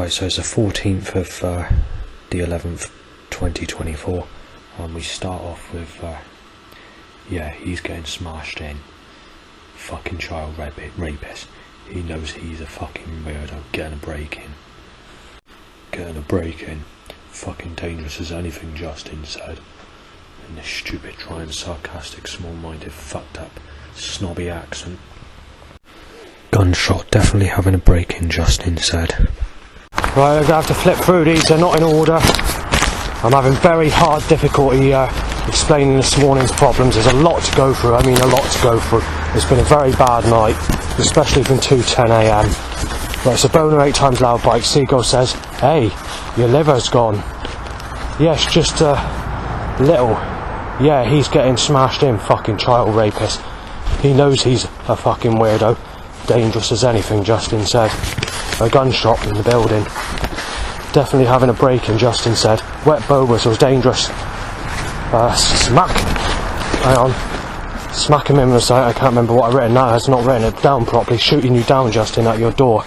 Right, so it's the 14th of the 11th, 2024, and we start off with, yeah, he's getting smashed in. Fucking child rapist. He knows he's a fucking weirdo. Getting a break-in. Fucking dangerous as anything, Justin said. In this stupid, trying, sarcastic, small-minded, fucked up, snobby accent. Gunshot, definitely having a break-in, Justin said. Right, I'm going to have to flip through these, they're not in order. I'm having very hard difficulty explaining this morning's problems. There's a lot to go through, It's been a very bad night, especially from 2:10 AM. Right, it's a Boner 8 times loud bike. Seagull says, "Hey, your liver's gone." Yes, just a little. Yeah, he's getting smashed in, fucking child rapist. He knows he's a fucking weirdo. Dangerous as anything, Justin said. A gunshot in the building. Definitely having a break-in, Justin said. Wet bow whistles, dangerous. Smack. Hang on. Smack him in the side. I can't remember what I've written now. It's not written it down properly. Shooting you down, Justin, at your door.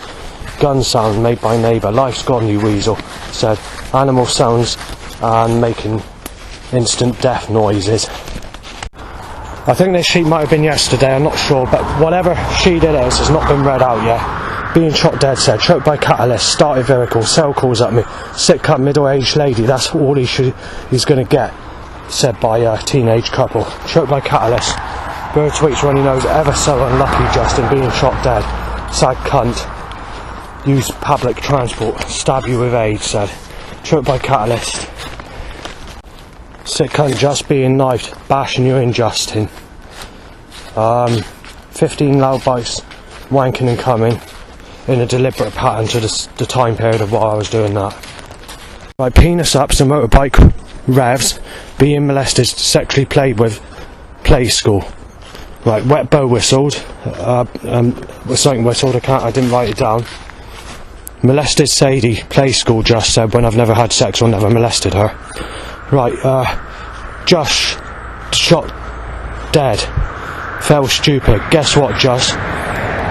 Gun sound made by neighbour. Life's gone, you weasel, said. Animal sounds and making instant death noises. I think this sheet might have been yesterday, I'm not sure, but whatever sheet it is has not been read out yet. Being shot dead said, choked by catalyst, started vehicle, cell calls at me, sick cut middle-aged lady, that's all he's going to get, said by a teenage couple. Choked by catalyst, bird tweets runny nose, ever so unlucky Justin, being shot dead, sad cunt, use public transport, stab you with AIDS, said. Choked by catalyst. Sick cunt just being knifed, bashing you in, Justin. 15 loud bikes wanking and coming in a deliberate pattern to the time period of while I was doing that. Right, penis ups and motorbike revs, being molested, sexually played with, play school. Right, wet bow whistled, something whistled, I didn't write it down. Molested Sadie, play school, just said, when I've never had sex or never molested her. Right, Josh, shot dead, fell stupid, guess what, Josh?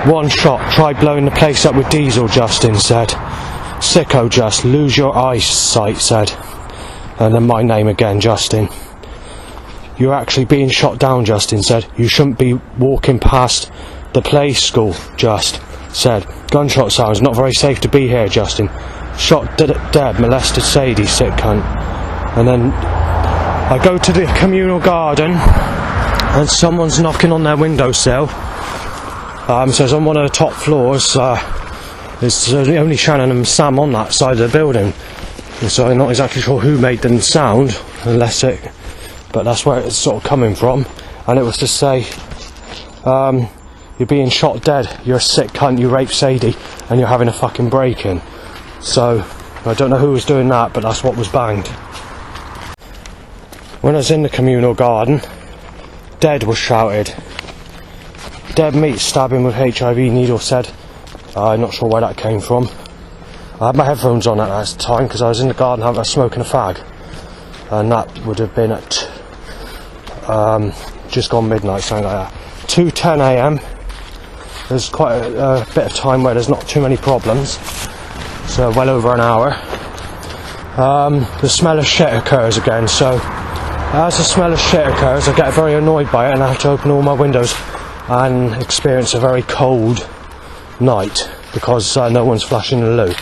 One shot, tried blowing the place up with diesel, Justin said. Sicko, just, lose your eyesight, said. And then my name again, Justin. You're actually being shot down, Justin said. You shouldn't be walking past the play school, just, said. Gunshot sounds, not very safe to be here, Justin. Shot dead, molested Sadie, sick cunt. And then I go to the communal garden and someone's knocking on their windowsill. Says on one of the top floors, there's only Shannon and Sam on that side of the building. And so I'm not exactly sure who made the sound, but that's where it's sort of coming from. And it was to say, you're being shot dead, you're a sick cunt, you raped Sadie, and you're having a fucking break-in. So, I don't know who was doing that, but that's what was banged. When I was in the communal garden, dead was shouted. Dead meat stabbing with HIV needle, said. I'm not sure where that came from. I had my headphones on at that time because I was in the garden smoking a fag. And that would have been at just gone midnight, something like that. 2:10 AM. There's quite a bit of time where there's not too many problems. So well over an hour. The smell of shit occurs again, so as the smell of shit occurs I get very annoyed by it and I have to open all my windows and experience a very cold night because no one's flashing the loo,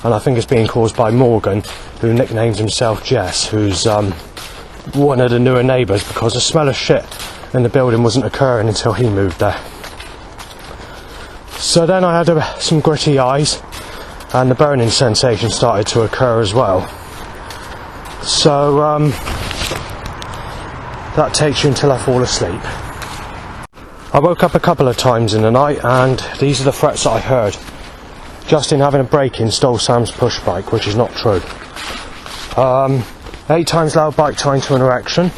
and I think it's being caused by Morgan, who nicknames himself Jess, who's one of the newer neighbours, because the smell of shit in the building wasn't occurring until he moved there. So then I had some gritty eyes and the burning sensation started to occur as well. So that takes you until I fall asleep. I woke up a couple of times in the night and these are the threats that I heard. Justin having a break-in, stole Sam's push bike, which is not true. 8 times loud bike tying to an erection.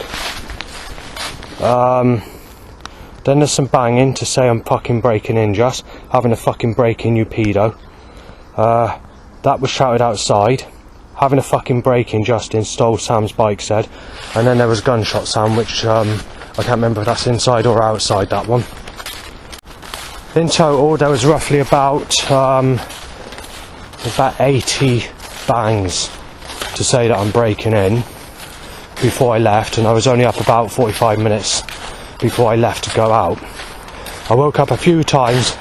Then there's some banging to say I'm fucking breaking in, just having a fucking break-in, you pedo. That was shouted outside. Having a fucking break-in, Justin stole Sam's bike, said. And then there was gunshot sound, which I can't remember if that's inside or outside, that one. In total, there was roughly about about 80 bangs to say that I'm breaking in before I left, and I was only up about 45 minutes before I left to go out. I woke up a few times.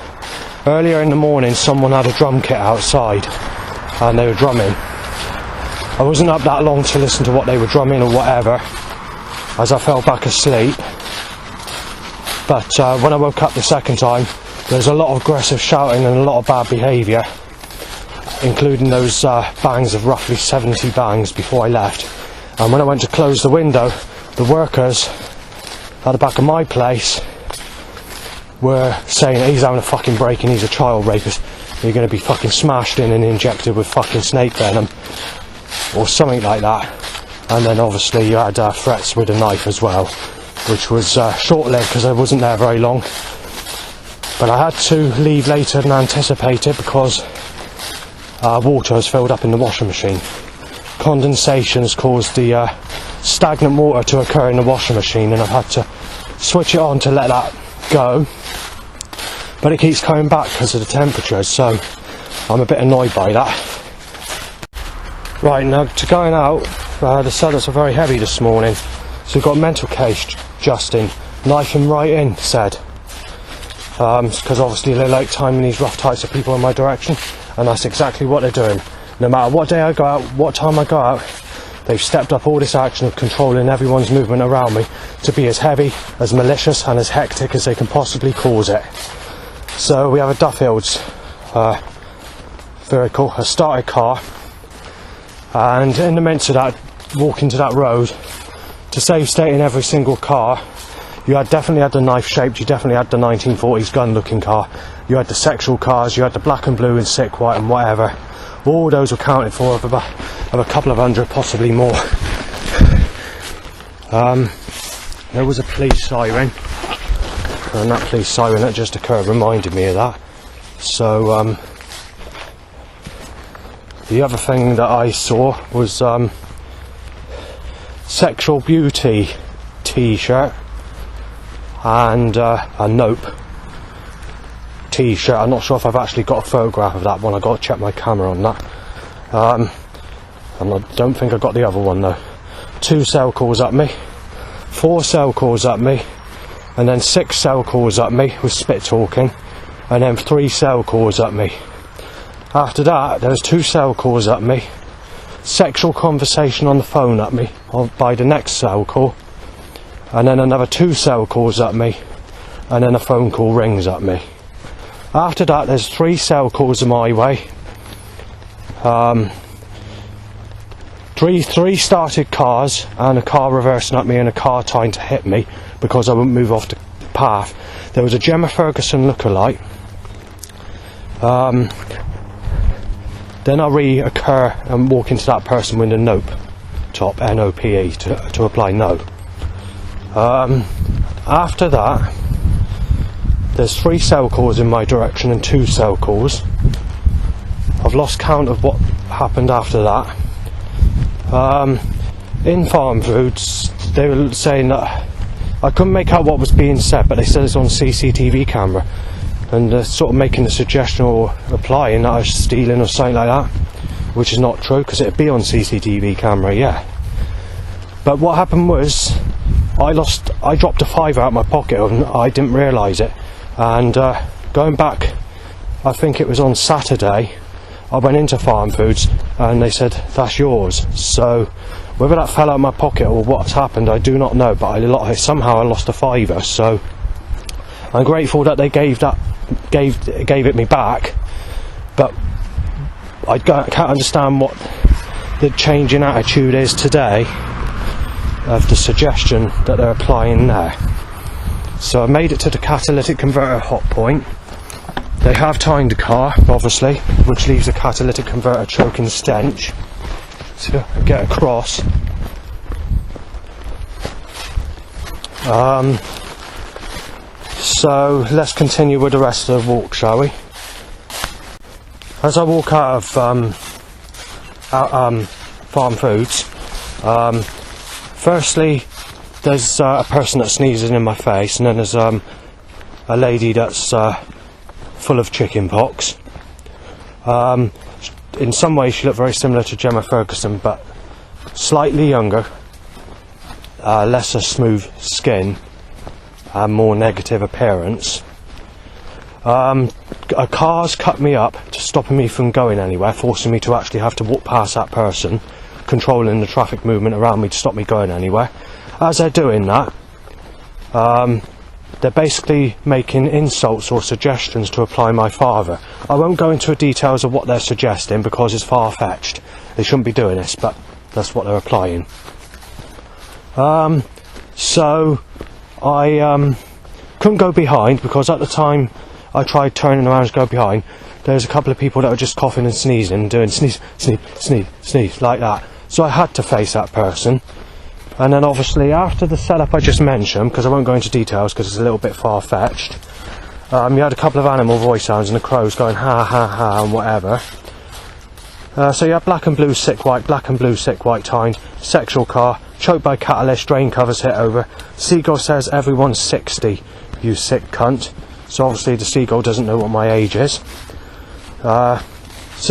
Earlier in the morning someone had a drum kit outside and they were drumming. I wasn't up that long to listen to what they were drumming or whatever, as I fell back asleep. But when I woke up the second time, there was a lot of aggressive shouting and a lot of bad behaviour, including those bangs of roughly 70 bangs before I left. And when I went to close the window, the workers at the back of my place were saying he's having a fucking break and he's a child rapist. You're going to be fucking smashed in and injected with fucking snake venom or something like that. And then obviously you had threats with a knife as well, which was short-lived because I wasn't there very long. But I had to leave later than anticipated because water has filled up in the washing machine. Condensation has caused the stagnant water to occur in the washing machine, and I've had to switch it on to let that go. But it keeps coming back because of the temperatures, so I'm a bit annoyed by that. Right, now to going out, the sellers are very heavy this morning. So we've got a mental case, Justin, knife him right in, said. Because obviously they like timing these rough types of people in my direction, and that's exactly what they're doing. No matter what day I go out, what time I go out, they've stepped up all this action of controlling everyone's movement around me to be as heavy, as malicious and as hectic as they can possibly cause it. So we have a Duffield's vehicle, a started car, and in the midst of that, walking to that road, to save state in every single car, you definitely had the knife shaped, you definitely had the 1940s gun looking car, you had the sexual cars, you had the black and blue and sick white and whatever. All those were counted for of a couple of hundred, possibly more. There was a police siren, and that police siren that just occurred reminded me of that. So the other thing that I saw was Sexual Beauty t-shirt and a Nope t-shirt. I'm not sure if I've actually got a photograph of that one. I've got to check my camera on that. And I don't think I got the other one though. 2 cell calls at me, 4 cell calls at me, and then 6 cell calls at me with spit talking, and then 3 cell calls at me. After that there was 2 cell calls at me, sexual conversation on the phone at me by the next cell call, and then another 2 cell calls at me, and then a phone call rings at me. After that there's 3 cell calls in my way, 3 started cars, and a car reversing at me and a car trying to hit me because I wouldn't move off the path. There was a Gemma Ferguson lookalike. Then I reoccur and walk into that person with a Nope top, N-O-P-E, to apply no. After that there's 3 cell calls in my direction and 2 cell calls. I've lost count of what happened after that. In Farm Foods they were saying that I couldn't make out what was being said, but they said it's on CCTV camera, and sort of making a suggestion or implying that I was stealing or something like that, which is not true because it'd be on CCTV camera, yeah. But what happened was I dropped a £5 out of my pocket and I didn't realise it, and going back, I think it was on Saturday, I went into Farm Foods and they said that's yours. So whether that fell out of my pocket or what's happened I do not know, but somehow I lost a £5, so I'm grateful that they gave it me back. But I can't understand what the change in attitude is today of the suggestion that they're applying there. So I made it to the catalytic converter hot point. They have timed the car, obviously, which leaves the catalytic converter choking stench. So get across. So let's continue with the rest of the walk, shall we? As I walk out of Farm Foods, firstly there's a person that sneezes in my face, and then there's a lady that's full of chicken pox. in some ways she looked very similar to Gemma Ferguson, but slightly younger, lesser smooth skin, and more negative appearance. A car's cut me up to stopping me from going anywhere, forcing me to actually have to walk past that person, controlling the traffic movement around me to stop me going anywhere. As they're doing that, they're basically making insults or suggestions to apply my father. I won't go into the details of what they're suggesting because it's far-fetched. They shouldn't be doing this, but that's what they're applying. So I couldn't go behind because at the time I tried turning around to go behind. There's a couple of people that were just coughing and sneezing, doing sneeze, sneeze, sneeze, sneeze, like that. So I had to face that person. And then obviously after the setup I just mentioned, because I won't go into details because it's a little bit far-fetched, you had a couple of animal voice sounds and the crows going ha ha ha and whatever. So you have black and blue sick white, black and blue sick white timed, sexual car, choked by catalyst, drain covers hit over. Seagull says everyone's 60, you sick cunt. So obviously the seagull doesn't know what my age is. So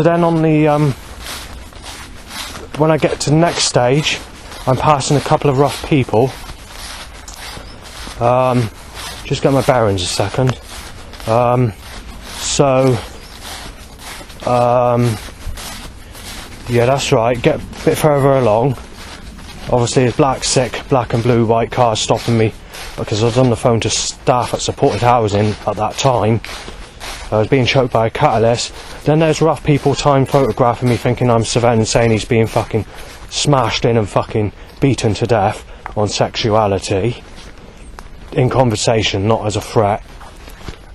then on the when I get to the next stage, I'm passing a couple of rough people. Just get my bearings a second. Yeah, that's right. Get a bit further along. Obviously, there's black, sick, black and blue, white cars stopping me because I was on the phone to staff at supported housing at that time. I was being choked by a catalyst. Then there's rough people time photographing me thinking I'm Savannah, saying he's being fucking smashed in and fucking beaten to death on sexuality in conversation, not as a threat.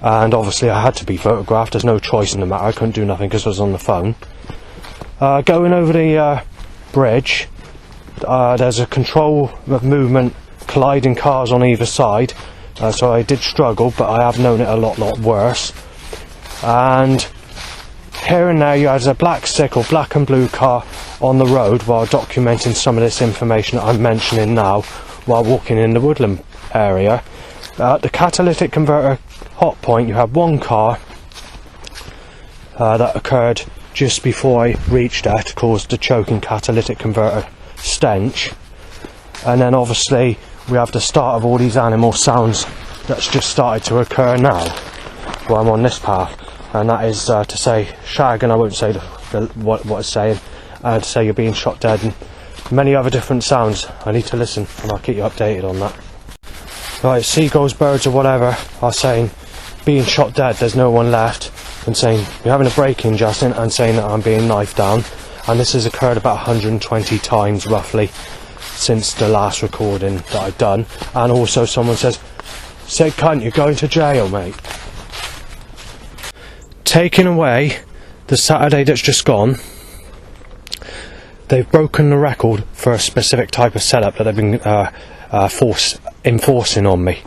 And obviously I had to be photographed. There's no choice in the matter. I couldn't do nothing because I was on the phone. Going over the bridge, there's a control of movement, colliding cars on either side, so I did struggle, but I have known it a lot worse. And here and there you had a black, sick or black and blue car on the road while documenting some of this information that I'm mentioning now while walking in the woodland area. At the catalytic converter hot point you have one car that occurred just before I reached there to cause the choking catalytic converter stench, and then obviously we have the start of all these animal sounds that's just started to occur now while I'm on this path, and that is to say shag, and I won't say what it's saying, to say you're being shot dead and many other different sounds. I need to listen and I'll keep you updated on that. Right, seagulls, birds or whatever are saying being shot dead, there's no one left, and saying you're having a break-in, Justin, and saying that I'm being knifed down. And this has occurred about 120 times roughly since the last recording that I've done. And also someone says, "Say cunt, you're going to jail, mate." Taking away the Saturday that's just gone, they've broken the record for a specific type of setup that they've been enforcing on me.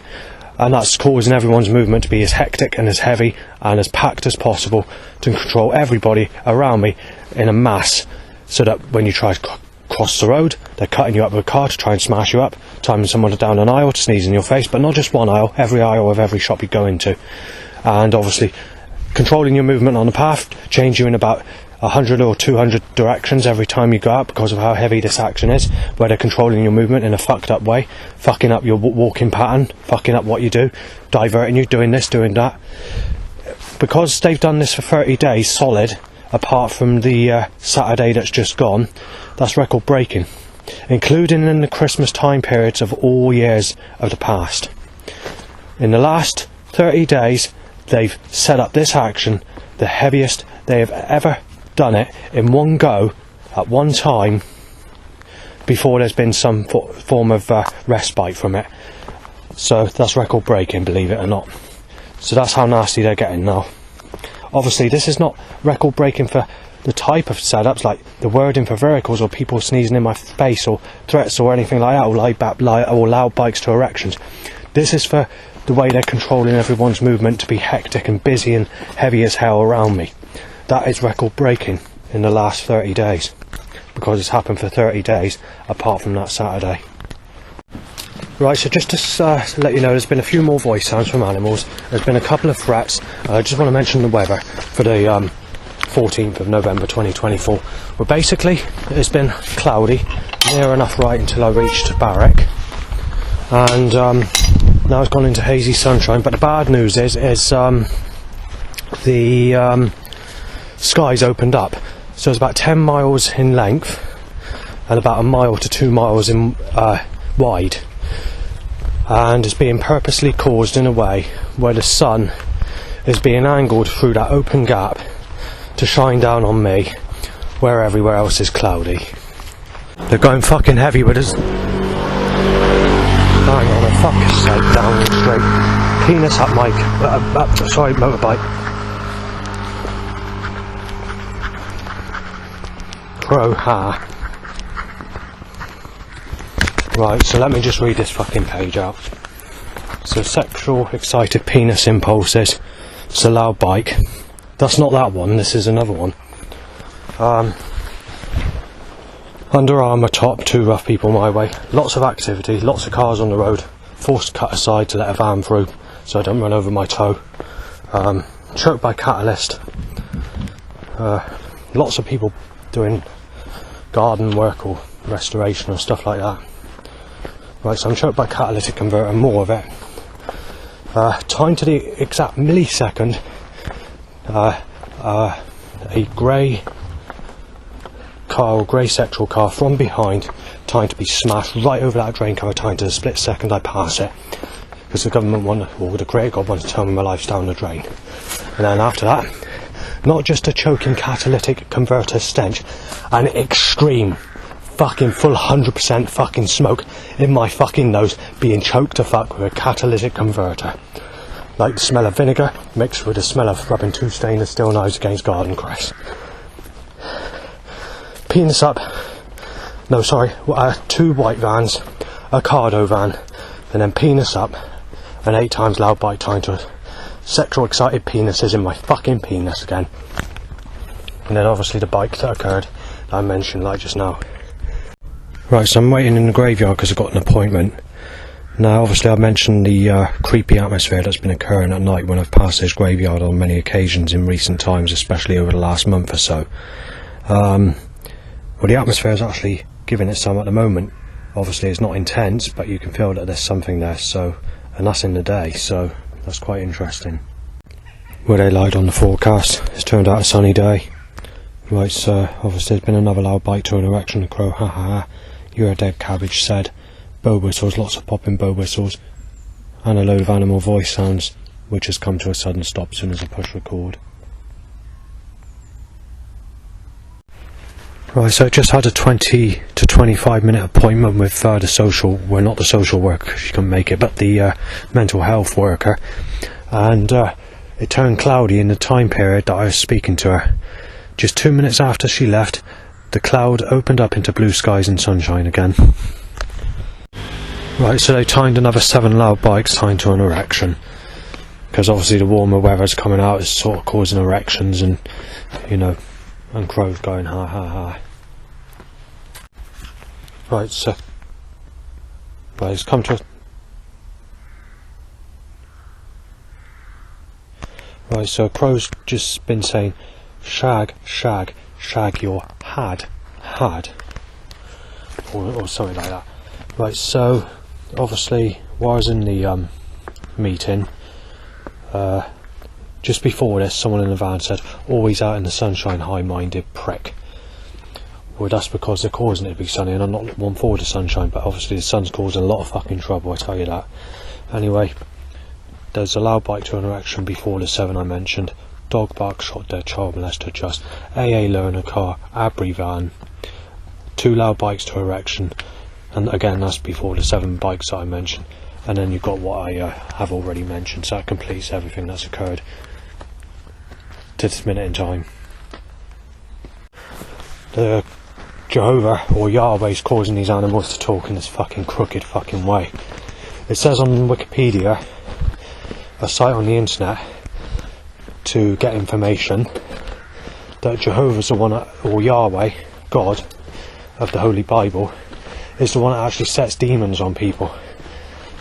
And that's causing everyone's movement to be as hectic and as heavy and as packed as possible to control everybody around me in a mass, so that when you try to cross the road, they're cutting you up with a car to try and smash you up, timing someone down an aisle to sneeze in your face, but not just one aisle, every aisle of every shop you go into. And obviously controlling your movement on the path, change you in about 100 or 200 directions every time you go out because of how heavy this action is, where they're controlling your movement in a fucked up way, fucking up your walking pattern, fucking up what you do, diverting you, doing this, doing that. Because they've done this for 30 days solid, apart from the Saturday that's just gone, that's record breaking, including in the Christmas time periods of all years of the past. In the last 30 days they've set up this action, the heaviest they have ever done it in one go at one time before there's been some form of respite from it. So that's record breaking, believe it or not. So that's how nasty they're getting now. Obviously this is not record breaking for the type of setups like the wording for vehicles or people sneezing in my face or threats or anything like that, or loud bikes to erections. This is for the way they're controlling everyone's movement to be hectic and busy and heavy as hell around me. That is record breaking in the last 30 days, because it's happened for 30 days apart from that Saturday. Right, so just to let you know, there's been a few more voice sounds from animals, there's been a couple of threats. I just want to mention the weather for the 14th of November 2024. Well, basically, it's been cloudy, near enough right until I reached Barrack, and now it's gone into hazy sunshine. But the bad news is the skies opened up, so it's about 10 miles in length and about a mile to 2 miles in wide, and it's being purposely caused in a way where the sun is being angled through that open gap to shine down on me where everywhere else is cloudy. They're going fucking heavy with us. Hang on, a fuck's sake, down straight. Penis up, Mike. Sorry, motorbike. Pro ha. Right, so let me just read this fucking page out. So, sexual excited penis impulses. It's a loud bike. That's not that one, this is another one. Under Armour top, 2 rough people my way. Lots of activity, lots of cars on the road. Forced to cut aside to let a van through so I don't run over my toe. Choked by catalyst. Lots of people doing garden work or restoration or stuff like that. Right, so I'm choked by catalytic converter, more of it. Time to the exact millisecond. A grey car or grey sexual car from behind, time to be smashed right over that drain cover, time to the split second I pass it, because the government or the creator God wants to tell me my life's down the drain. And then after that, not just a choking catalytic converter stench, an extreme fucking full 100% fucking smoke in my fucking nose, being choked to fuck with a catalytic converter. Like the smell of vinegar mixed with the smell of rubbing 2 stainless steel knives against garden cress. Penis up. No, sorry. 2 white vans, a cardo van, and then penis up, and 8 times loud bike time to sexual excited penises in my fucking penis again. And then obviously the bike that occurred that I mentioned like just now. Right, so I'm waiting in the graveyard because I've got an appointment. Now, obviously, I've mentioned the creepy atmosphere that's been occurring at night when I've passed this graveyard on many occasions in recent times, especially over the last month or so. Well, the atmosphere is actually giving it some at the moment. Obviously, it's not intense, but you can feel that there's something there. So, and that's in the day, so that's quite interesting. Well, they lied on the forecast. It's turned out a sunny day. Right, so obviously, there's been another loud bite to an erection. The crow, ha ha ha. You're a dead cabbage, said. Bow whistles, lots of popping bow whistles, and a load of animal voice sounds, which has come to a sudden stop as soon as I push record. Right, so I just had a 20 to 25 minute appointment with the social, well, not the social worker, she couldn't make it, but the mental health worker, and it turned cloudy in the time period that I was speaking to her. Just 2 minutes after she left, the cloud opened up into blue skies and sunshine again. Right, so they timed another 7 loud bikes timed to an erection, because obviously the warmer weather's coming out is sort of causing erections, and you know, and crows going ha ha ha. Right, so it's come to right, so crow's just been saying shag, shag, shag your had, or something like that. Right, so obviously while I was in the meeting, just before this, someone in the van said, always out in the sunshine, high-minded prick. Well, that's because they're causing it to be sunny, and I'm not one for the sunshine, but obviously the sun's causing a lot of fucking trouble, I tell you that. Anyway, there's a loud bite to an erection before the 7 I mentioned. Dog bark, shot dead, child molester just. AA learner car, Abri van. 2 loud bikes to erection. And again, that's before the 7 bikes that I mentioned. And then you've got what I have already mentioned, so that completes everything that's occurred to this minute in time. The Jehovah or Yahweh's causing these animals to talk in this fucking crooked fucking way. It says on Wikipedia, a site on the internet, to get information, that Jehovah's the one, or Yahweh, God of the Holy Bible, is the one that actually sets demons on people.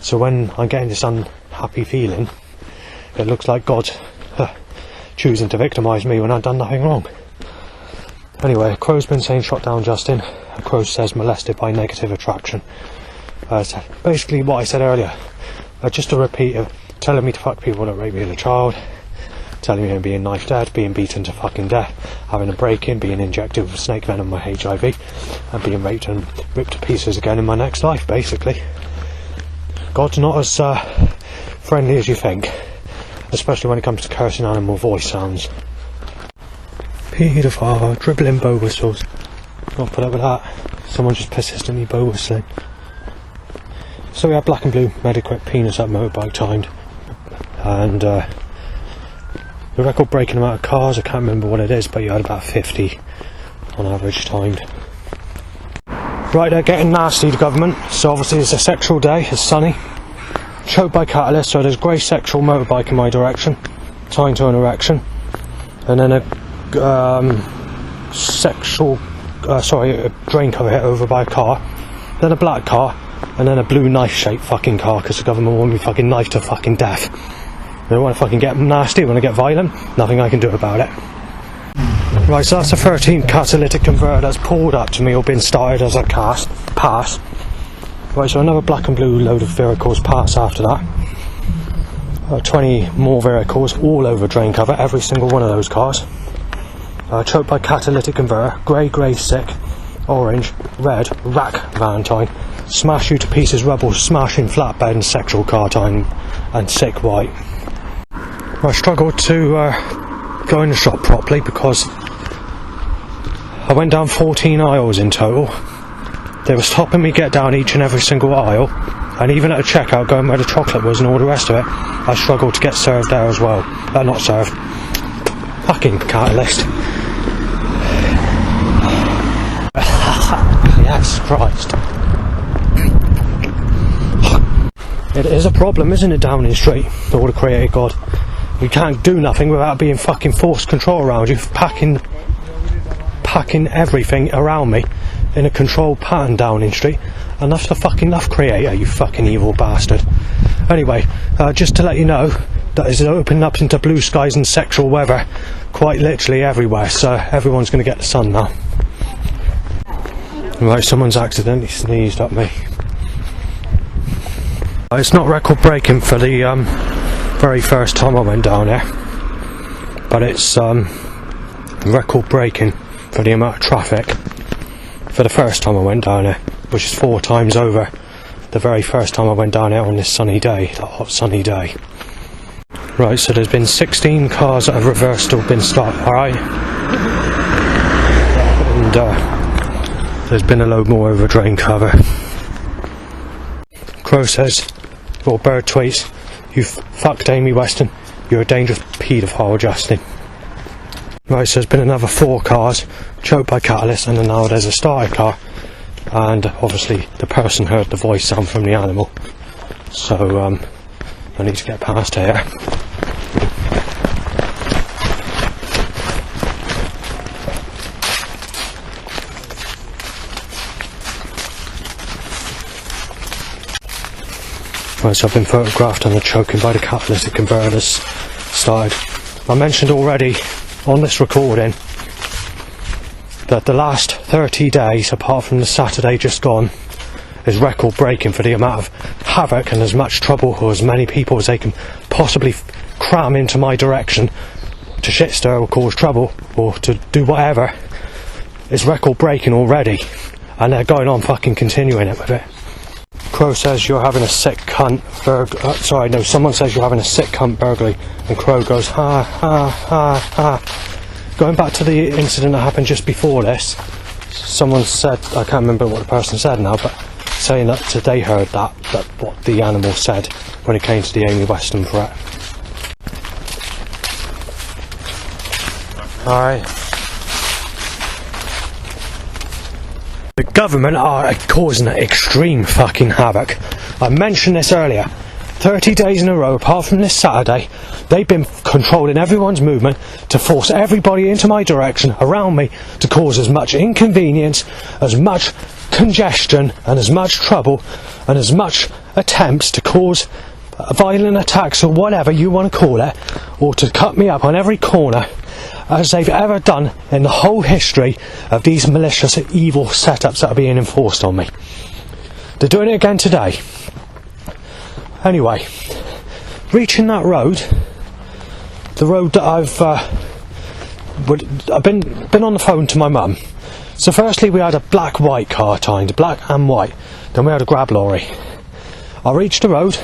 So when I'm getting this unhappy feeling, it looks like God's choosing to victimise me when I've done nothing wrong. Anyway, Crow's been saying shot down Justin, and Crow says molested by negative attraction. So basically what I said earlier, just to repeat it, telling me to fuck people that rape me as a child, telling me I'm being knife dead, being beaten to fucking death, having a break-in, being injected with snake venom, my HIV, and being raped and ripped to pieces again in my next life, basically. God's not as friendly as you think, especially when it comes to cursing animal voice sounds. Paedophile, dribbling bow whistles. Not put up with that. Someone just persistently bow whistling. So we had black and blue Mediquet penis up motorbike timed, and the record breaking amount of cars, I can't remember what it is, but you had about 50 on average timed. Right, they're getting nasty, the government. So obviously it's a sexual day, it's sunny. Choked by catalyst, so there's grey sexual motorbike in my direction, timed to an erection. And then a drain cover hit over by a car. Then a black car, and then a blue knife-shaped fucking car, because the government want me fucking knifed to fucking death. They want to fucking get nasty, want to get violent, nothing I can do about it. Right, so that's the 13th catalytic converter that's pulled up to me or been started as I pass. Right, so another black and blue load of vehicles pass after that. 20 more vehicles, all over drain cover, every single one of those cars. Choked by catalytic converter, grey, sick, orange, red, rack Valentine, smash you to pieces rubble, smashing flatbed and sexual car time, and sick white. I struggled to go in the shop properly because I went down 14 aisles in total. They were stopping me get down each and every single aisle, and even at a checkout going where the chocolate was and all the rest of it, I struggled to get served there as well. Not served. Fucking catalyst. Yes, Christ. It is a problem, isn't it, Downing Street, the Lord created God? We can't do nothing without being fucking forced control around you, packing everything around me in a controlled pattern, Downing Street. Enough the fucking love creator, you fucking evil bastard. Anyway, just to let you know, that is opening up into blue skies and sexual weather quite literally everywhere, so everyone's going to get the sun now. Right, someone's accidentally sneezed at me. It's not record breaking for the very first time I went down there, but it's record breaking for the amount of traffic for the first time I went down there, which is 4 times over the very first time I went down there on this sunny day, that hot sunny day. Right, so there's been 16 cars that have reversed or been stopped, alright? And there's been a load more over drain cover. Crow says, or Bird tweets, "You fucked Amy Weston, you're a dangerous paedophile, Justin." Right, so there's been another 4 cars choked by catalyst, and then now there's a started car, and obviously the person heard the voice sound from the animal, so I need to get past here. Right, so I've been photographed and the choking by the catalytic converters started. I mentioned already on this recording that the last 30 days, apart from the Saturday just gone, is record breaking for the amount of havoc and as much trouble or as many people as they can possibly cram into my direction to shit stir or cause trouble or to do whatever. Is record breaking already, and they're going on fucking continuing it with it. Crow says you're having a sick cunt someone says you're having a sick cunt burglary, and Crow goes ha ha ha ha. Going back to the incident that happened just before this, someone said, I can't remember what the person said now, but saying that they heard that what the animal said when it came to the Amy Weston threat. Alright. The government are causing extreme fucking havoc. I mentioned this earlier. 30 days in a row, apart from this Saturday, they've been controlling everyone's movement to force everybody into my direction, around me, to cause as much inconvenience, as much congestion, and as much trouble, and as much attempts to cause violent attacks or whatever you want to call it, or to cut me up on every corner. as they've ever done in the whole history of these malicious, evil setups that are being enforced on me. They're doing it again today. Anyway, reaching that road, the road that I've been on the phone to my mum. So firstly we had a black-white car timed, black and white. Then we had a grab lorry. I reached the road,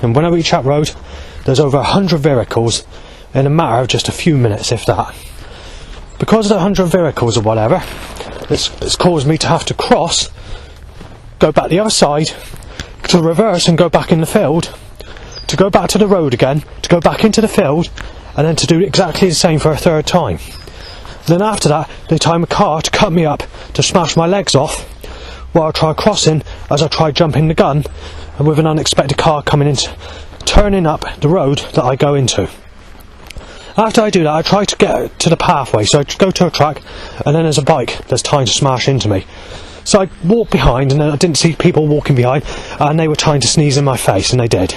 and when I reach that road, there's over 100 vehicles in a matter of just a few minutes, if that. Because of the 100 vehicles or whatever, it's caused me to have to cross, go back the other side, to reverse and go back in the field, to go back to the road again, to go back into the field, and then to do exactly the same for a third time. Then after that, they time a car to cut me up, to smash my legs off, while I try crossing, as I try jumping the gun, and with an unexpected car coming in, turning up the road that I go into. After I do that, I try to get to the pathway, so I go to a track, and then there's a bike that's trying to smash into me. So I walk behind, and I didn't see people walking behind, and they were trying to sneeze in my face, and they did.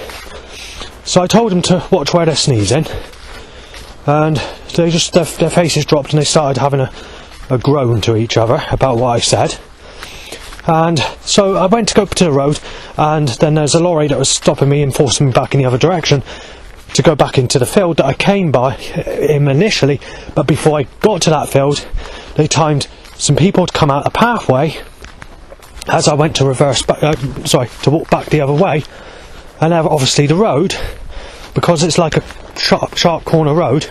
So I told them to watch where they're sneezing, and they just, their faces dropped, and they started having a groan to each other about what I said. And so I went to go to the road, and then there's a lorry that was stopping me and forcing me back in the other direction to go back into the field that I came by initially. But before I got to that field, they timed some people to come out the pathway as I went to reverse back, to walk back the other way. And obviously the road, because it's like a sharp corner road,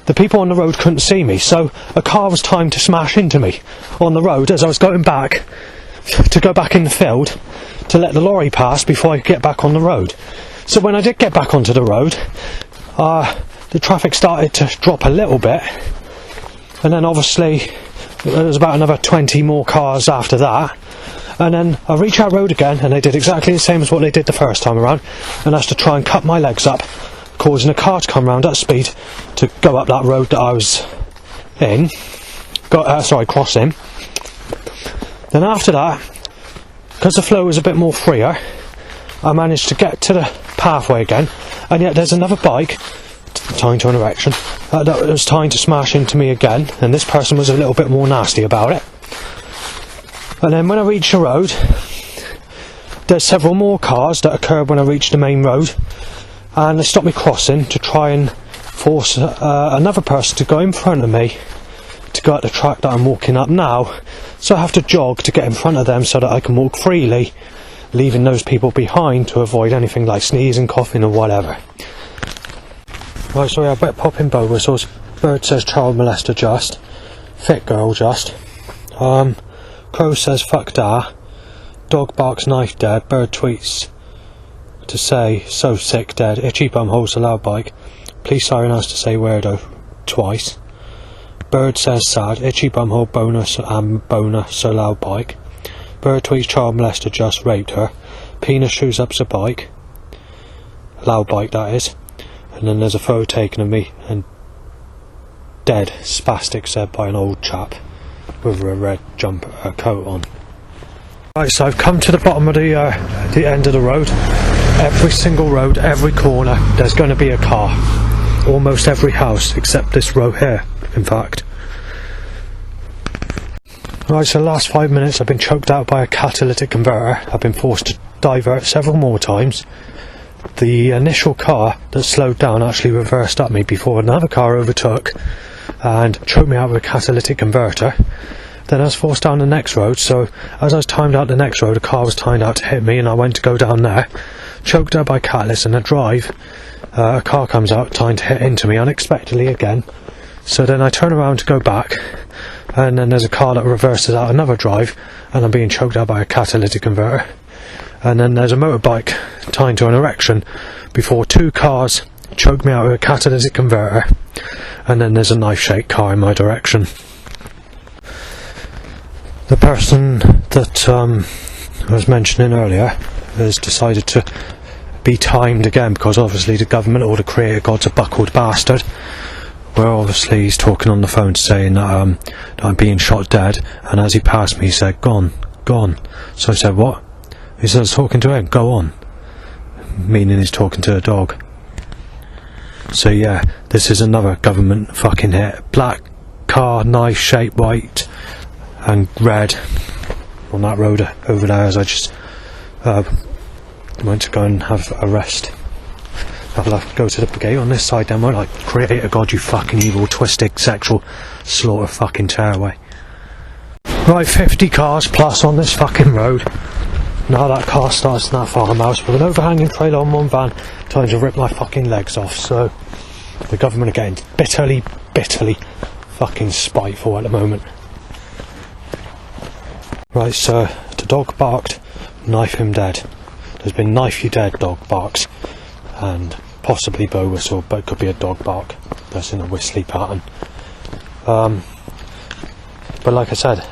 the people on the road couldn't see me, so a car was timed to smash into me on the road as I was going back to go back in the field to let the lorry pass before I could get back on the road. So when I did get back onto the road, the traffic started to drop a little bit, and then obviously there was about another 20 more cars after that, and then I reached that road again, and they did exactly the same as what they did the first time around, and that's to try and cut my legs up, causing a car to come round at speed to go up that road that I was crossing. Then after that, because the flow was a bit more freer, I managed to get to the pathway again, and yet there's another bike tying to an erection that was trying to smash into me again, and this person was a little bit more nasty about it. And then when I reached the road, there's several more cars that occurred when I reached the main road, and they stopped me crossing to try and force another person to go in front of me to go at the track that I'm walking up now. So I have to jog to get in front of them so that I can walk freely, leaving those people behind to avoid anything like sneezing, coughing or whatever. Right, so I better pop in bow whistles. Bird says child molester just. Fit girl just. Crow says fuck da. Dog barks knife dead. Bird tweets to say so sick dead. Itchy bum holds a loud bike. Police siren has to say weirdo twice. Bird says sad. Itchy bumhole bonus and boner so loud bike. Bird tweets child molester just raped her. Penis shoes up's a bike. Loud bike that is. And then there's a photo taken of me and dead spastic said by an old chap with a red jumper coat on. Right, so I've come to the bottom of the end of the road. Every single road, every corner, there's going to be a car. Almost every house except this row here, in fact. Right, so the last 5 minutes I've been choked out by a catalytic converter. I've been forced to divert several more times. The initial car that slowed down actually reversed at me before another car overtook and choked me out with a catalytic converter. Then I was forced down the next road, so as I was timed out the next road, a car was timed out to hit me and I went to go down there, choked out by catalyst, and a drive, a car comes out trying to hit into me unexpectedly again. So then I turn around to go back, and then there's a car that reverses out another drive, and I'm being choked out by a catalytic converter. And then there's a motorbike tied to an erection before two cars choke me out with a catalytic converter, and then there's a knife-shaped car in my direction. The person that I was mentioning earlier has decided to be timed again because obviously the government or the creator god's a buckled bastard. Where obviously he's talking on the phone saying that I'm being shot dead, and as he passed me he said, "Gone, gone." So I said, "What?" He says, "Talking to him, go on." Meaning he's talking to a dog. So yeah, this is another government fucking hit. Black car, nice shape, white and red on that road over there as I just went to go and have a rest. I'll have to go to the gate on this side then, won't I? Creator God, you fucking evil, twisted, sexual, slaughter fucking tearaway. Right, 50 cars plus on this fucking road. Now that car starts in that farmhouse with an overhanging trailer on one van, trying to rip my fucking legs off. So the government are getting bitterly fucking spiteful at the moment. Right, so the dog barked, knife him dead. There's been knife you dead dog barks, and possibly bow whistle, but it could be a dog bark that's in a whistly pattern. But like I said,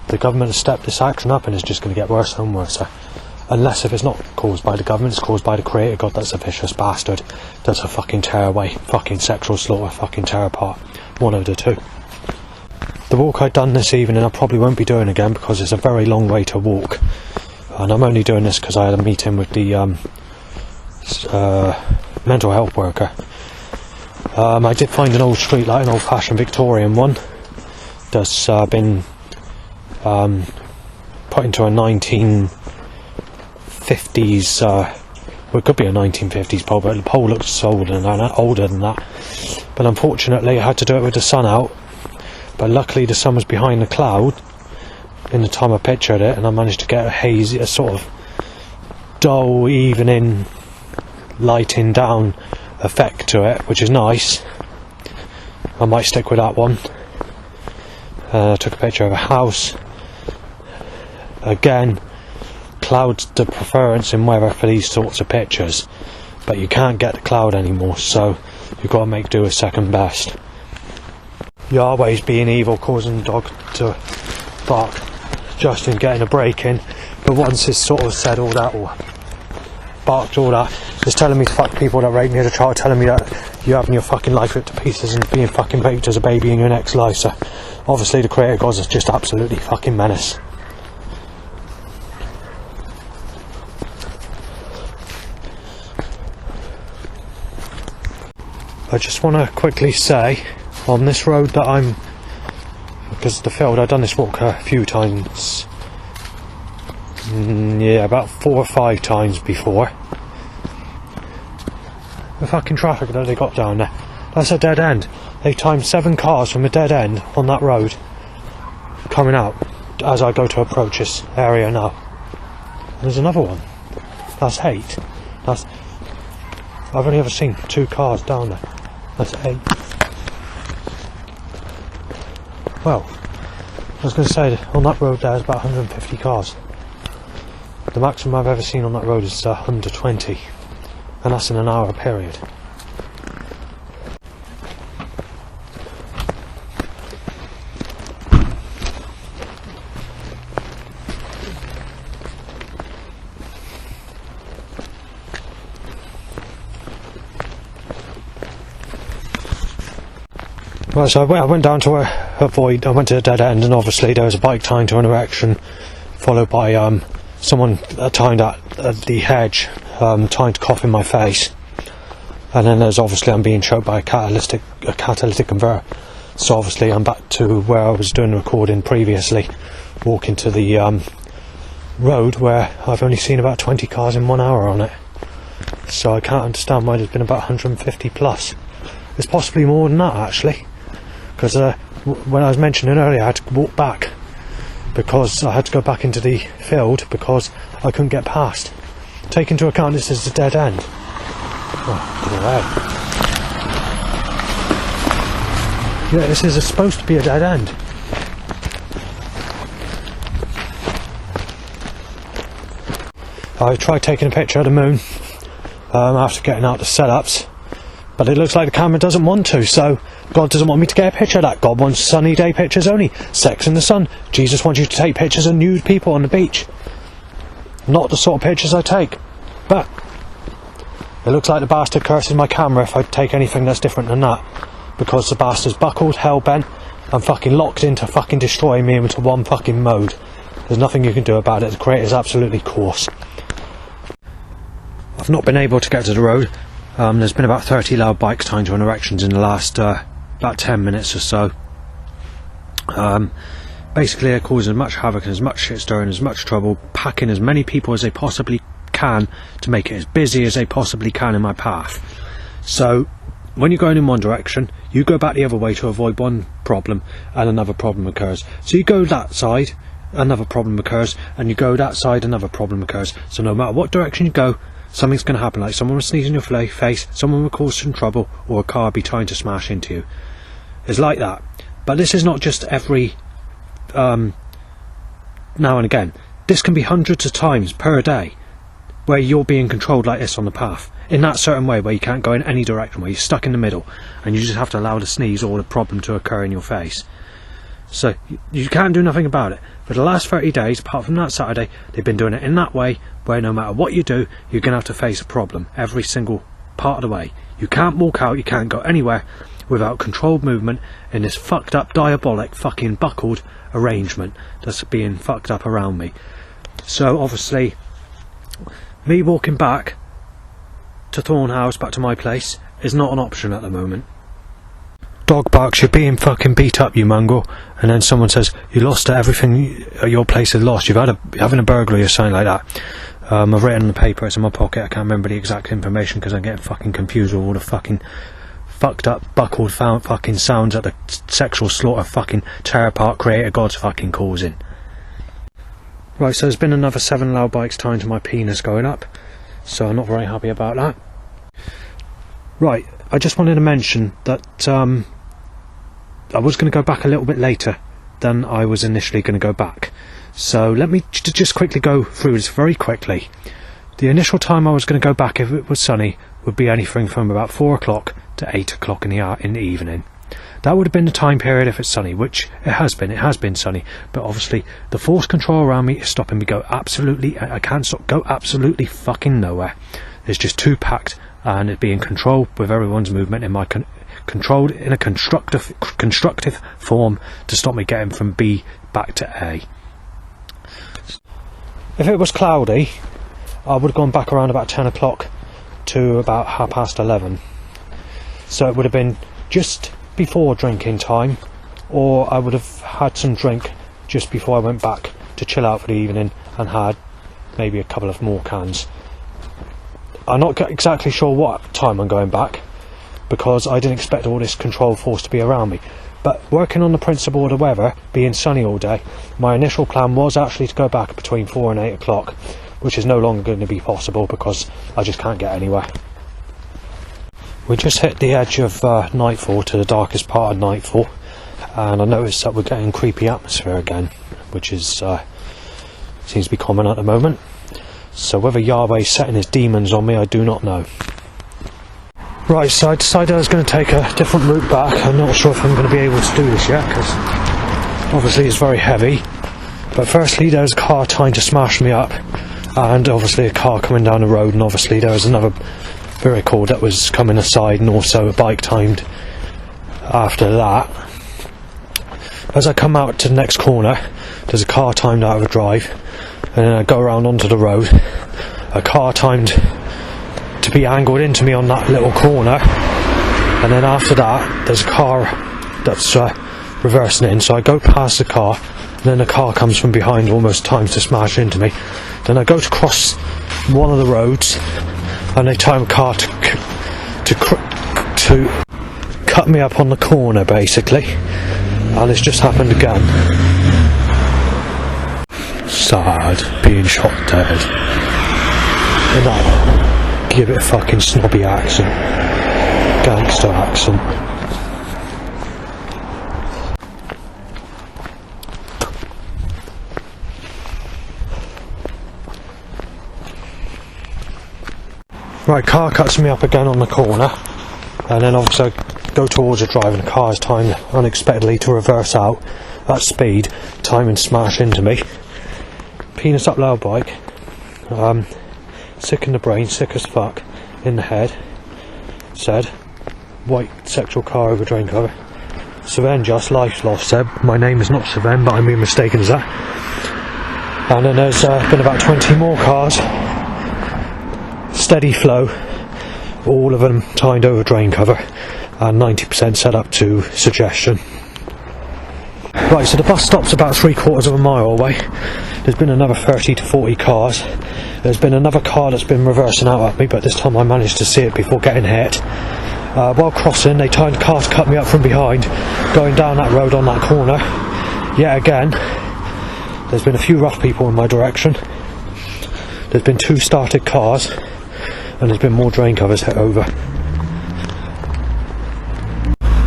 the government has stepped this action up and it's just going to get worse and worse. Unless if it's not caused by the government, it's caused by the Creator God that's a vicious bastard, that's a fucking tearaway, fucking sexual slaughter, fucking tear apart. One of the two. The walk I'd done this evening I probably won't be doing again because it's a very long way to walk. And I'm only doing this because I had a meeting with the mental health worker. I did find an old street light, an old fashioned Victorian one that's been put into a 1950s, well, it could be a 1950s pole, but the pole looks older than that. But unfortunately I had to do it with the sun out, but luckily the sun was behind the cloud in the time I pictured it, and I managed to get a hazy, a sort of dull evening lighting down effect to it, which is nice. I might stick with that one. I took a picture of a house. Again, cloud's the preference in weather for these sorts of pictures, but you can't get the cloud anymore, so you've got to make do with second best. Yahweh's being evil, causing the dog to bark just in getting a break in, but once it's sort of said all that, or barked all that, it's telling me to fuck people that rape me as a child, telling me that you're having your fucking life ripped to pieces and being fucking raped as a baby in your next life. So obviously the Creator God is just absolutely fucking menace. I just want to quickly say, on this road that I'm, because of the field, I've done this walk a few times, yeah, about 4 or 5 times before. The fucking traffic that they got down there, that's a dead end. They timed 7 cars from a dead end on that road coming out as I go to approach this area now. There's another one, that's 8. I've only ever seen 2 cars down there. That's 8. Well, I was going to say, on that road there's about 150 cars. The maximum I've ever seen on that road is 120, and that's in an hour period. Right, so I went down to avoid, I went to a dead end, and obviously there was a bike tying to an erection, followed by someone tied at the hedge, trying to cough in my face. And then there's obviously I'm being choked by a catalytic converter. So obviously I'm back to where I was doing the recording previously, walking to the road where I've only seen about 20 cars in 1 hour on it. So I can't understand why there's been about 150 plus. There's possibly more than that actually. Because when I was mentioning earlier, I had to walk back because I had to go back into the field because I couldn't get past. Take into account this is a dead end. Oh, yeah, this is supposed to be a dead end. I tried taking a picture of the moon after getting out the setups, but it looks like the camera doesn't want to, so God doesn't want me to get a picture of that. God wants sunny day pictures only. Sex in the sun. Jesus wants you to take pictures of nude people on the beach. Not the sort of pictures I take. But it looks like the bastard curses my camera if I take anything that's different than that. Because the bastard's buckled, hell-bent, and fucking locked into fucking destroying me into one fucking mode. There's nothing you can do about it. The Creator's absolutely coarse. I've not been able to get to the road. There's been about 30 loud bikes tied to erections in the last about 10 minutes or so. Basically they're causing as much havoc and as much shit stirring, as much trouble, packing as many people as they possibly can to make it as busy as they possibly can in my path. So when you're going in one direction, you go back the other way to avoid one problem, and another problem occurs. So you go that side, another problem occurs, and you go that side, another problem occurs. So no matter what direction you go, something's going to happen, like someone will sneeze in your face, someone will cause some trouble, or a car will be trying to smash into you. It's like that. But this is not just every now and again. This can be hundreds of times per day where you're being controlled like this on the path, in that certain way where you can't go in any direction, where you're stuck in the middle and you just have to allow the sneeze or the problem to occur in your face. So you can't do nothing about it. For the last 30 days, apart from that Saturday, they've been doing it in that way where no matter what you do, you're going to have to face a problem every single part of the way. You can't walk out, you can't go anywhere without controlled movement in this fucked up, diabolic, fucking buckled arrangement that's being fucked up around me. So obviously, me walking back to Thornhouse, back to my place, is not an option at the moment. Dog barks, you're being fucking beat up, you mongrel, and then someone says, you lost everything at your place is lost, you're having a burglary or something like that. I've written in the paper, it's in my pocket, I can't remember the exact information because I'm getting fucking confused with all the fucking fucked up, buckled fucking sounds that the sexual slaughter fucking tear apart creator God's fucking causing. Right, so there's been another 7 loud bikes tied to my penis going up, so I'm not very happy about that. Right, I just wanted to mention that I was going to go back a little bit later than I was initially going to go back. So let me just quickly go through this very quickly. The initial time I was going to go back, if it was sunny, would be anything from about 4 o'clock to 8 o'clock in the evening. That would have been the time period if it's sunny, which it has been sunny, but obviously the force control around me is stopping me go absolutely, I can't go absolutely fucking nowhere. It's just too packed, and it's being controlled with everyone's movement in my controlled in a constructive form to stop me getting from B back to A. If it was cloudy, I would have gone back around about 10 o'clock to about 11:30. So it would have been just before drinking time, or I would have had some drink just before I went back to chill out for the evening and had maybe a couple of more cans. I'm not exactly sure what time I'm going back because I didn't expect all this control force to be around me, but working on the principle of the weather being sunny all day, my initial plan was actually to go back between 4 and 8 o'clock, which is no longer going to be possible because I just can't get anywhere. We just hit the edge of nightfall, to the darkest part of nightfall, and I noticed that we're getting creepy atmosphere again, which is seems to be common at the moment. So whether Yahweh's setting his demons on me, I do not know. Right, so I decided I was going to take a different route back. I'm not sure if I'm going to be able to do this yet, because obviously it's very heavy. But firstly, there was a car trying to smash me up, and obviously a car coming down the road, and obviously there was another vehicle that was coming aside, and also a bike timed after that. As I come out to the next corner, there's a car timed out of a drive, and then I go around onto the road, a car timed to be angled into me on that little corner, and then after that there's a car that's reversing in, so I go past the car, and then the car comes from behind, almost times to smash into me. Then I go to cross one of the roads, and they time a car to cut me up on the corner basically, and it's just happened again. Sad, being shot dead. And that, give it a fucking snobby accent, gangster accent. Right, car cuts me up again on the corner, and then obviously I go towards the drive, and the car is timed unexpectedly to reverse out at speed, time and smash into me. Penis up loud bike, sick in the brain, sick as fuck, in the head, said, white sexual car over drain cover, Sven just, life lost, said, my name is not Sven, but I'm being mistaken as that. And then there's been about 20 more cars, steady flow, all of them timed over drain cover, and 90% set up to suggestion. Right, so the bus stop's about 3/4 of a mile away. There's been another 30 to 40 cars. There's been another car that's been reversing out at me, but this time I managed to see it before getting hit. While crossing, they timed cars cut me up from behind, going down that road on that corner. Yet again, there's been a few rough people in my direction. There's been 2 started cars, and there's been more drain covers hit over.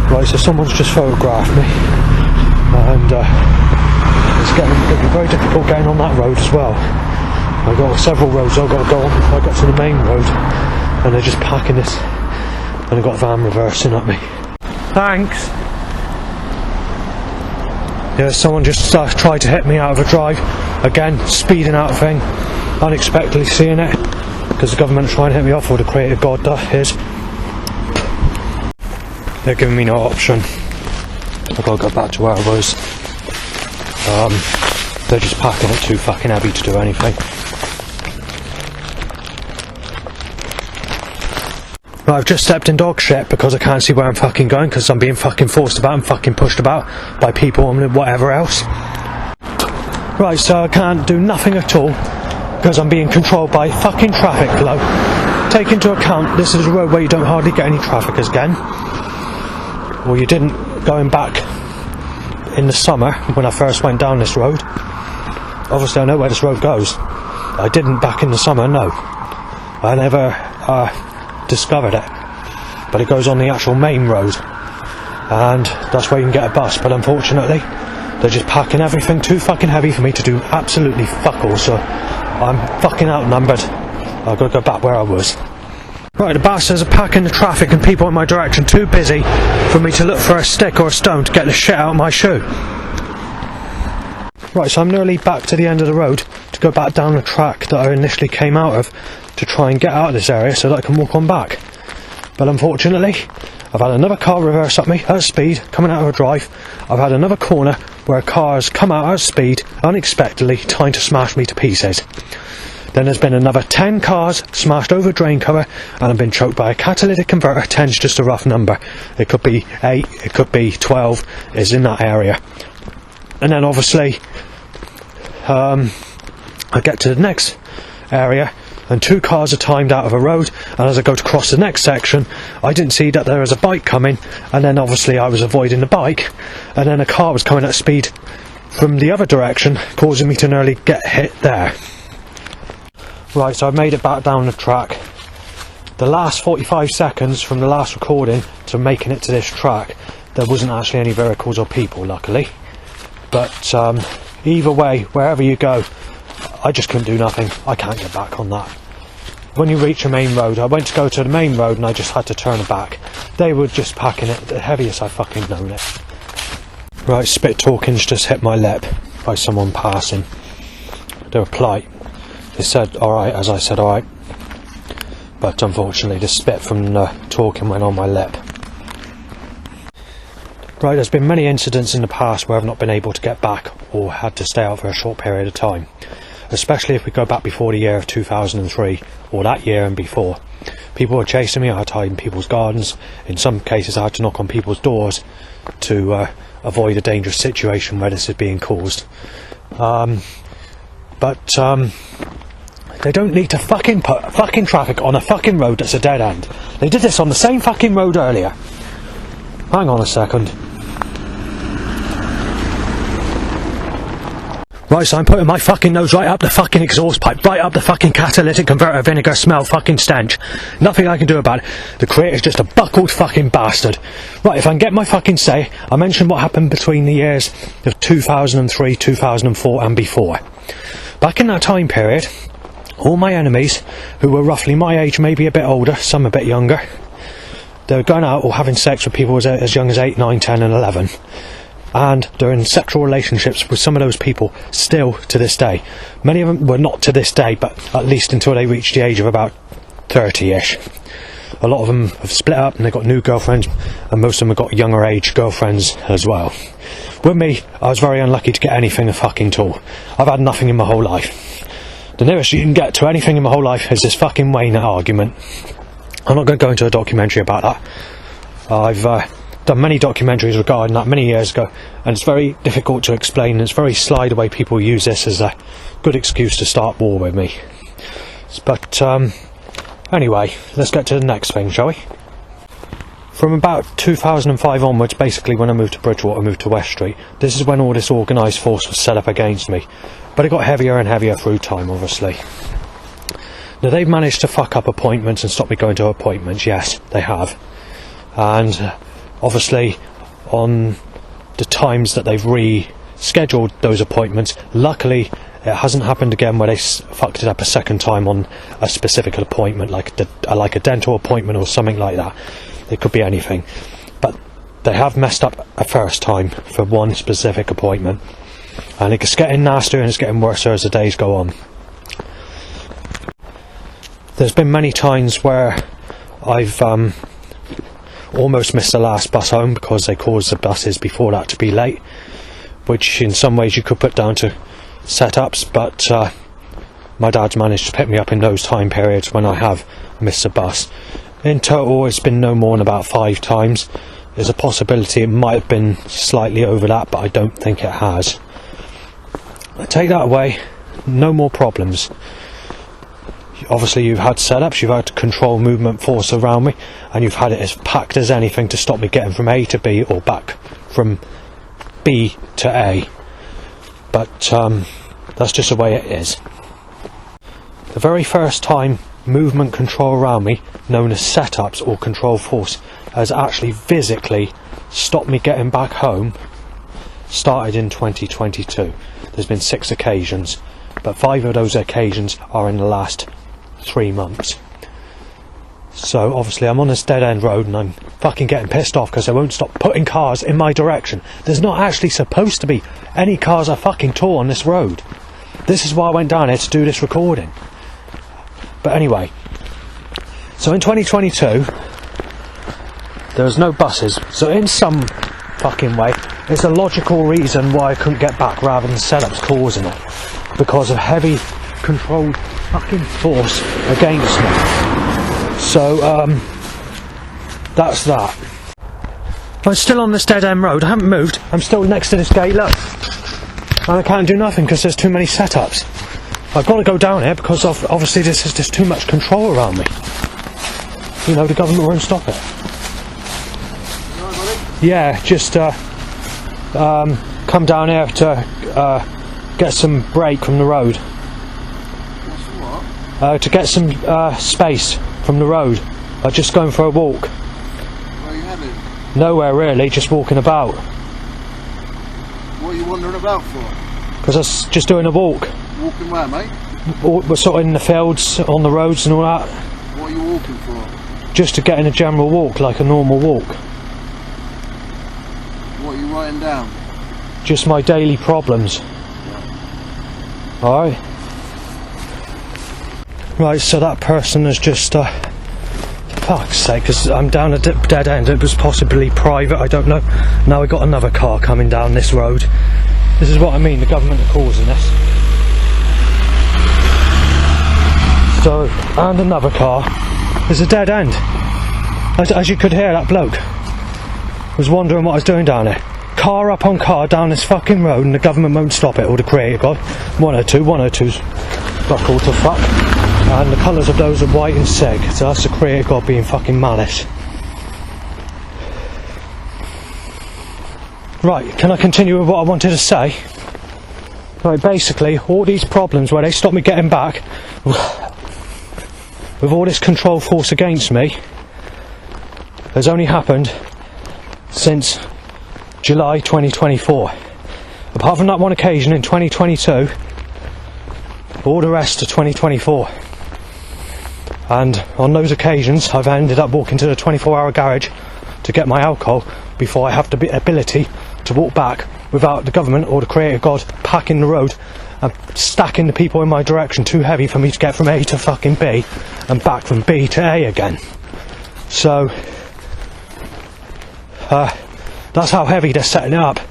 Right, so someone's just photographed me, and it'll be very difficult getting on that road as well. I've got several roads I've got to go on before I get to the main road, and they're just packing this, and I've got a van reversing at me. Thanks! Yeah, someone just tried to hit me out of a drive, again, speeding out of thing, unexpectedly seeing it, because the government are trying to hit me off with the creative god that is. They're giving me no option. I've got to go back to where I was. They're just packing it too fucking heavy to do anything. Right, I've just stepped in dog shit because I can't see where I'm fucking going, because I'm being fucking forced about and fucking pushed about by people and whatever else. Right, so I can't do nothing at all because I'm being controlled by fucking traffic flow. Take into account this is a road where you don't hardly get any traffic again. Well, you didn't going back in the summer when I first went down this road. Obviously I know where this road goes. I didn't back in the summer, no. I never discovered it. But it goes on the actual main road, and that's where you can get a bus. But unfortunately, they're just packing everything too fucking heavy for me to do absolutely fuck all, so I'm fucking outnumbered. I've got to go back where I was. Right, the bastards are packing the traffic and people in my direction too busy for me to look for a stick or a stone to get the shit out of my shoe. Right, so I'm nearly back to the end of the road to go back down the track that I initially came out of to try and get out of this area so that I can walk on back. But unfortunately, I've had another car reverse at me at speed coming out of a drive. I've had another corner where a car has come out at speed unexpectedly, trying to smash me to pieces. Then there's been another 10 cars smashed over drain cover, and I've been choked by a catalytic converter. 10's just a rough number. It could be 8, it could be 12, is in that area. And then obviously I get to the next area and 2 cars are timed out of a road, and as I go to cross the next section I didn't see that there was a bike coming, and then obviously I was avoiding the bike, and then a car was coming at speed from the other direction, causing me to nearly get hit there. Right, so I've made it back down the track. The last 45 seconds from the last recording to making it to this track, there wasn't actually any vehicles or people, luckily. But either way, wherever you go, I just couldn't do nothing. I can't get back on that. When you reach a main road, I went to go to the main road and I just had to turn back. They were just packing it the heaviest I've fucking known it. Right, spit talking's just hit my lip by someone passing. They were polite. They said alright as I said alright. But unfortunately the spit from the talking went on my lip. Right, there's been many incidents in the past where I've not been able to get back or had to stay out for a short period of time. Especially if we go back before the year of 2003, or that year and before. People were chasing me, I had to hide in people's gardens. In some cases I had to knock on people's doors to avoid a dangerous situation where this is being caused. They don't need to fucking put fucking traffic on a fucking road that's a dead end. They did this on the same fucking road earlier. Hang on a second. Right, so I'm putting my fucking nose right up the fucking exhaust pipe, right up the fucking catalytic converter vinegar smell fucking stench. Nothing I can do about it. The creator's just a buckled fucking bastard. Right, if I can get my fucking say, I mentioned what happened between the years of 2003, 2004 and before. Back in that time period, all my enemies, who were roughly my age, maybe a bit older, some a bit younger, they were going out or having sex with people as young as 8, 9, 10 and 11. And they're in sexual relationships with some of those people still to this day. Many of them were not to this day, but at least until they reached the age of about 30-ish. A lot of them have split up and they've got new girlfriends, and most of them have got younger age girlfriends as well. With me, I was very unlucky to get anything a fucking tool. I've had nothing in my whole life. The nearest you can get to anything in my whole life is this fucking Wayne argument. I'm not going to go into a documentary about that. I've done many documentaries regarding that many years ago, and it's very difficult to explain. It's very sly the way people use this as a good excuse to start war with me. But anyway, let's get to the next thing, shall we? From about 2005 onwards, basically when I moved to Bridgewater, moved to West Street, this is when all this organised force was set up against me. But it got heavier and heavier through time, obviously. Now, they've managed to fuck up appointments and stop me going to appointments, yes, they have. And obviously, on the times that they've rescheduled those appointments, luckily it hasn't happened again where they fucked it up a second time on a specific appointment, like a dental appointment or something like that. It could be anything. But they have messed up a first time for one specific appointment. And it's getting nastier and it's getting worse as the days go on. There's been many times where I've almost missed the last bus home because they caused the buses before that to be late, which in some ways you could put down to setups, but my dad's managed to pick me up in those time periods when I have missed a bus. In total, it's been no more than about 5 times. There's a possibility it might have been slightly over that, but I don't think it has. I take that away, no more problems. Obviously you've had setups, you've had to control movement force around me, and you've had it as packed as anything to stop me getting from A to B or back from B to A. But that's just the way it is. The very first time movement control around me, known as setups or control force, has actually physically stopped me getting back home, started in 2022. There's been 6 occasions, but 5 of those occasions are in the last 3 months. So obviously I'm on this dead end road and I'm fucking getting pissed off because they won't stop putting cars in my direction. There's not actually supposed to be any cars at fucking all on this road. This is why I went down here to do this recording. But anyway, so in 2022 there was no buses, so in some fucking way it's a logical reason why I couldn't get back rather than setups causing it, because of heavy controlled fucking force against me. So that's that. I'm still on this dead end road, I haven't moved, I'm still next to this gate, look, and I can't do nothing because there's too many setups. I've got to go down here because obviously this is just too much control around me. You know, the government won't stop it. Yeah, just come down here to get some break from the road. To get some space from the road. I'm just going for a walk. Where are you headed? Nowhere really, just walking about. What are you wandering about for? Because I was just doing a walk. Walking where, mate? We're sort of in the fields, on the roads and all that. What are you walking for? Just to get in a general walk, like a normal walk. What are you writing down? Just my daily problems. Alright. Right, so that person has just, fuck's sake, because I'm down a dead end, it was possibly private, I don't know. Now we got another car coming down this road. This is what I mean, the government are causing this. So, and another car. There's a dead end. As you could hear, that bloke was wondering what I was doing down there. Car up on car down this fucking road and the government won't stop it, or the creator god. 102's fuck all to fuck. And the colours of those are white and sig, so that's the creator god being fucking malice. Right, can I continue with what I wanted to say? Right, basically, all these problems where they stop me getting back, with all this control force against me, has only happened since July 2024. Apart from that one occasion in 2022, all the rest are 2024. And on those occasions, I've ended up walking to the 24-hour garage to get my alcohol before I have the ability to walk back without the government or the creator god packing the road and stacking the people in my direction too heavy for me to get from A to fucking B and back from B to A again. So that's how heavy they're setting it up.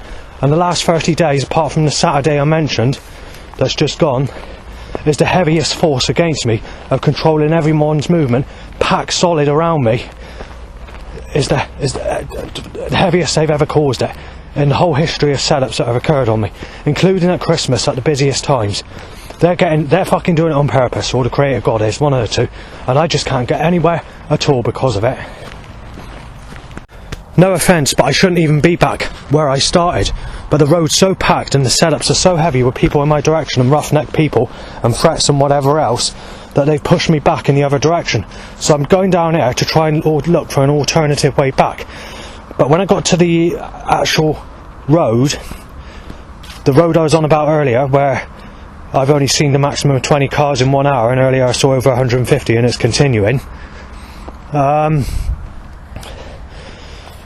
And the last 30 days, apart from the Saturday I mentioned that's just gone, is the heaviest force against me of controlling everyone's movement, packed solid around me is the heaviest they've ever caused it in the whole history of setups that have occurred on me, including at Christmas at the busiest times. They're fucking doing it on purpose, or the creator God is, one of the two, and I just can't get anywhere at all because of it. No offence, but I shouldn't even be back where I started, but the road's so packed and the setups are so heavy with people in my direction and roughneck people and threats and whatever else that they've pushed me back in the other direction. So I'm going down here to try and look for an alternative way back. But when I got to the actual road, the road I was on about earlier, where I've only seen the maximum of 20 cars in 1 hour, and earlier I saw over 150 and it's continuing,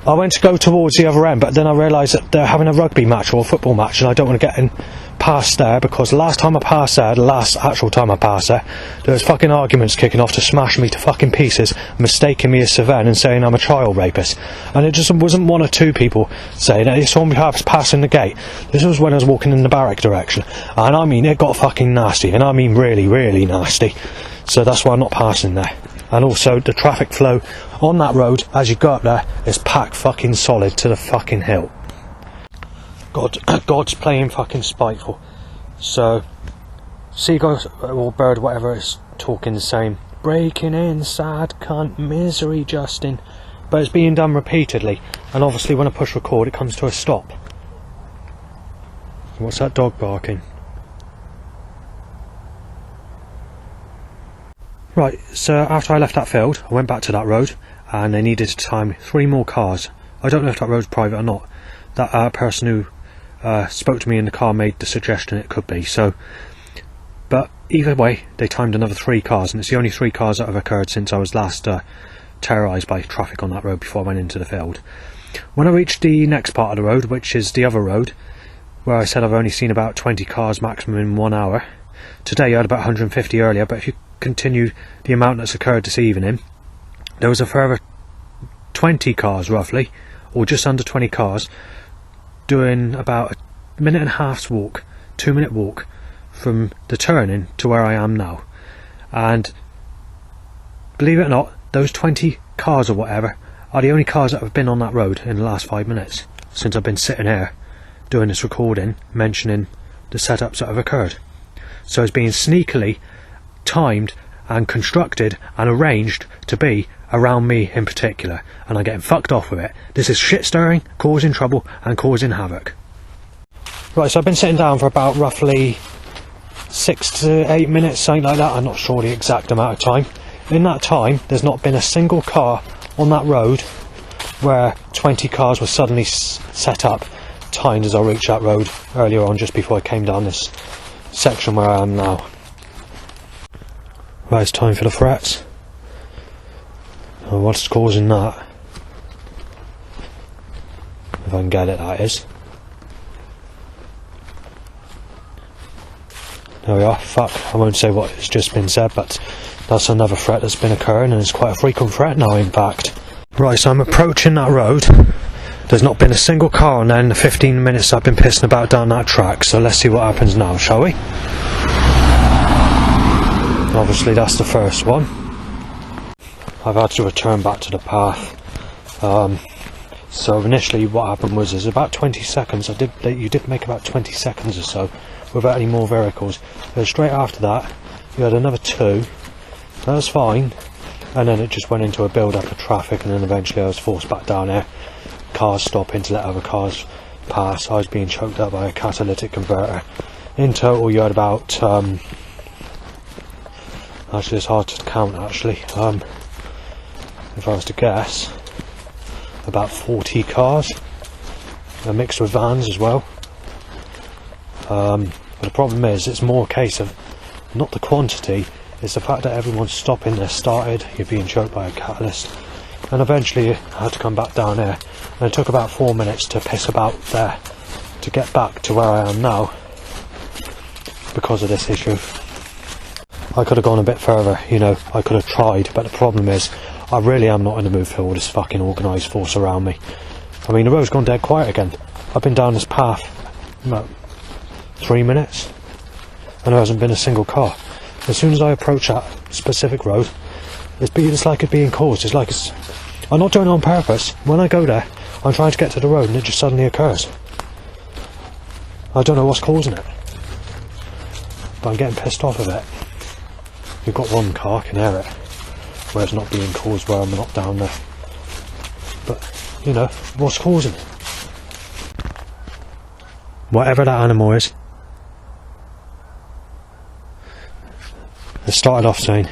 I went to go towards the other end, but then I realised that they're having a rugby match or a football match, and I don't want to get in past there, because the last time I passed there, the last actual time I passed there was fucking arguments kicking off to smash me to fucking pieces, mistaking me as Savannah and saying I'm a child rapist. And it just wasn't one or two people saying it, they saw me passing the gate. This was when I was walking in the barrack direction, and I mean, it got fucking nasty, and I mean really, really nasty. So that's why I'm not passing there. And also, the traffic flow on that road, as you go up there, is packed fucking solid to the fucking hill. God's playing fucking spiteful. So, seagull or bird, whatever, is talking the same. Breaking in, sad cunt, misery, Justin. But it's being done repeatedly, and obviously when I push record, it comes to a stop. What's that dog barking? Right, so after I left that field, I went back to that road, and they needed to time 3 more cars. I don't know if that road's private or not. That person who spoke to me in the car made the suggestion it could be, so... But either way, they timed another 3 cars, and it's the only 3 cars that have occurred since I was last terrorised by traffic on that road before I went into the field. When I reached the next part of the road, which is the other road, where I said I've only seen about 20 cars maximum in 1 hour, today I had about 150 earlier, but if you continue the amount that's occurred this evening, there was a further 20 cars roughly, or just under 20 cars, doing about a minute and a half's walk, 2-minute walk from the turning to where I am now. And believe it or not, those 20 cars or whatever are the only cars that have been on that road in the last 5 minutes since I've been sitting here doing this recording, mentioning the setups that have occurred. So it's being sneakily timed and constructed and arranged to be around me in particular, and I'm getting fucked off with it. This is shit stirring, causing trouble and causing havoc. Right, so I've been sitting down for about roughly 6 to 8 minutes, something like that. I'm not sure the exact amount of time. In that time, there's not been a single car on that road where 20 cars were suddenly set up, timed as I reached that road earlier on, just before I came down this section where I am now. Right, it's time for the threats. Oh, what's causing that? If I can get it, that is. There we are. Fuck, I won't say what has just been said, but that's another threat that's been occurring, and it's quite a frequent threat now, in fact. Right, so I'm approaching that road. There's not been a single car on there in the 15 minutes I've been pissing about down that track, so let's see what happens now, shall we? Obviously that's the first one. I've had to return back to the path. So initially what happened was, is about 20 seconds, you did make about 20 seconds or so without any more vehicles. But straight after that, you had another 2. That was fine. And then it just went into a build-up of traffic, and then eventually I was forced back down there. Cars stopping to let other cars pass. I was being choked up by a catalytic converter. In total you had about... actually it's hard to count actually. If I was to guess, about 40 cars, mixed with vans as well. But the problem is, it's more a case of not the quantity, it's the fact that everyone's stopping there, started, you're being choked by a catalyst, and eventually I had to come back down here, and it took about 4 minutes to piss about there to get back to where I am now because of this issue. I could have gone a bit further, you know, I could have tried, but the problem is, I really am not in the mood for all this fucking organised force around me. I mean, the road's gone dead quiet again. I've been down this path about 3 minutes, and there hasn't been a single car. As soon as I approach that specific road, It's like it being caused. It's like I'm not doing it on purpose. When I go there, I'm trying to get to the road and it just suddenly occurs. I don't know what's causing it, but I'm getting pissed off of it. You've got one car, I can hear it, where it's not being caused where I'm not down there. But, you know, what's causing it? Whatever that animal is. It started off saying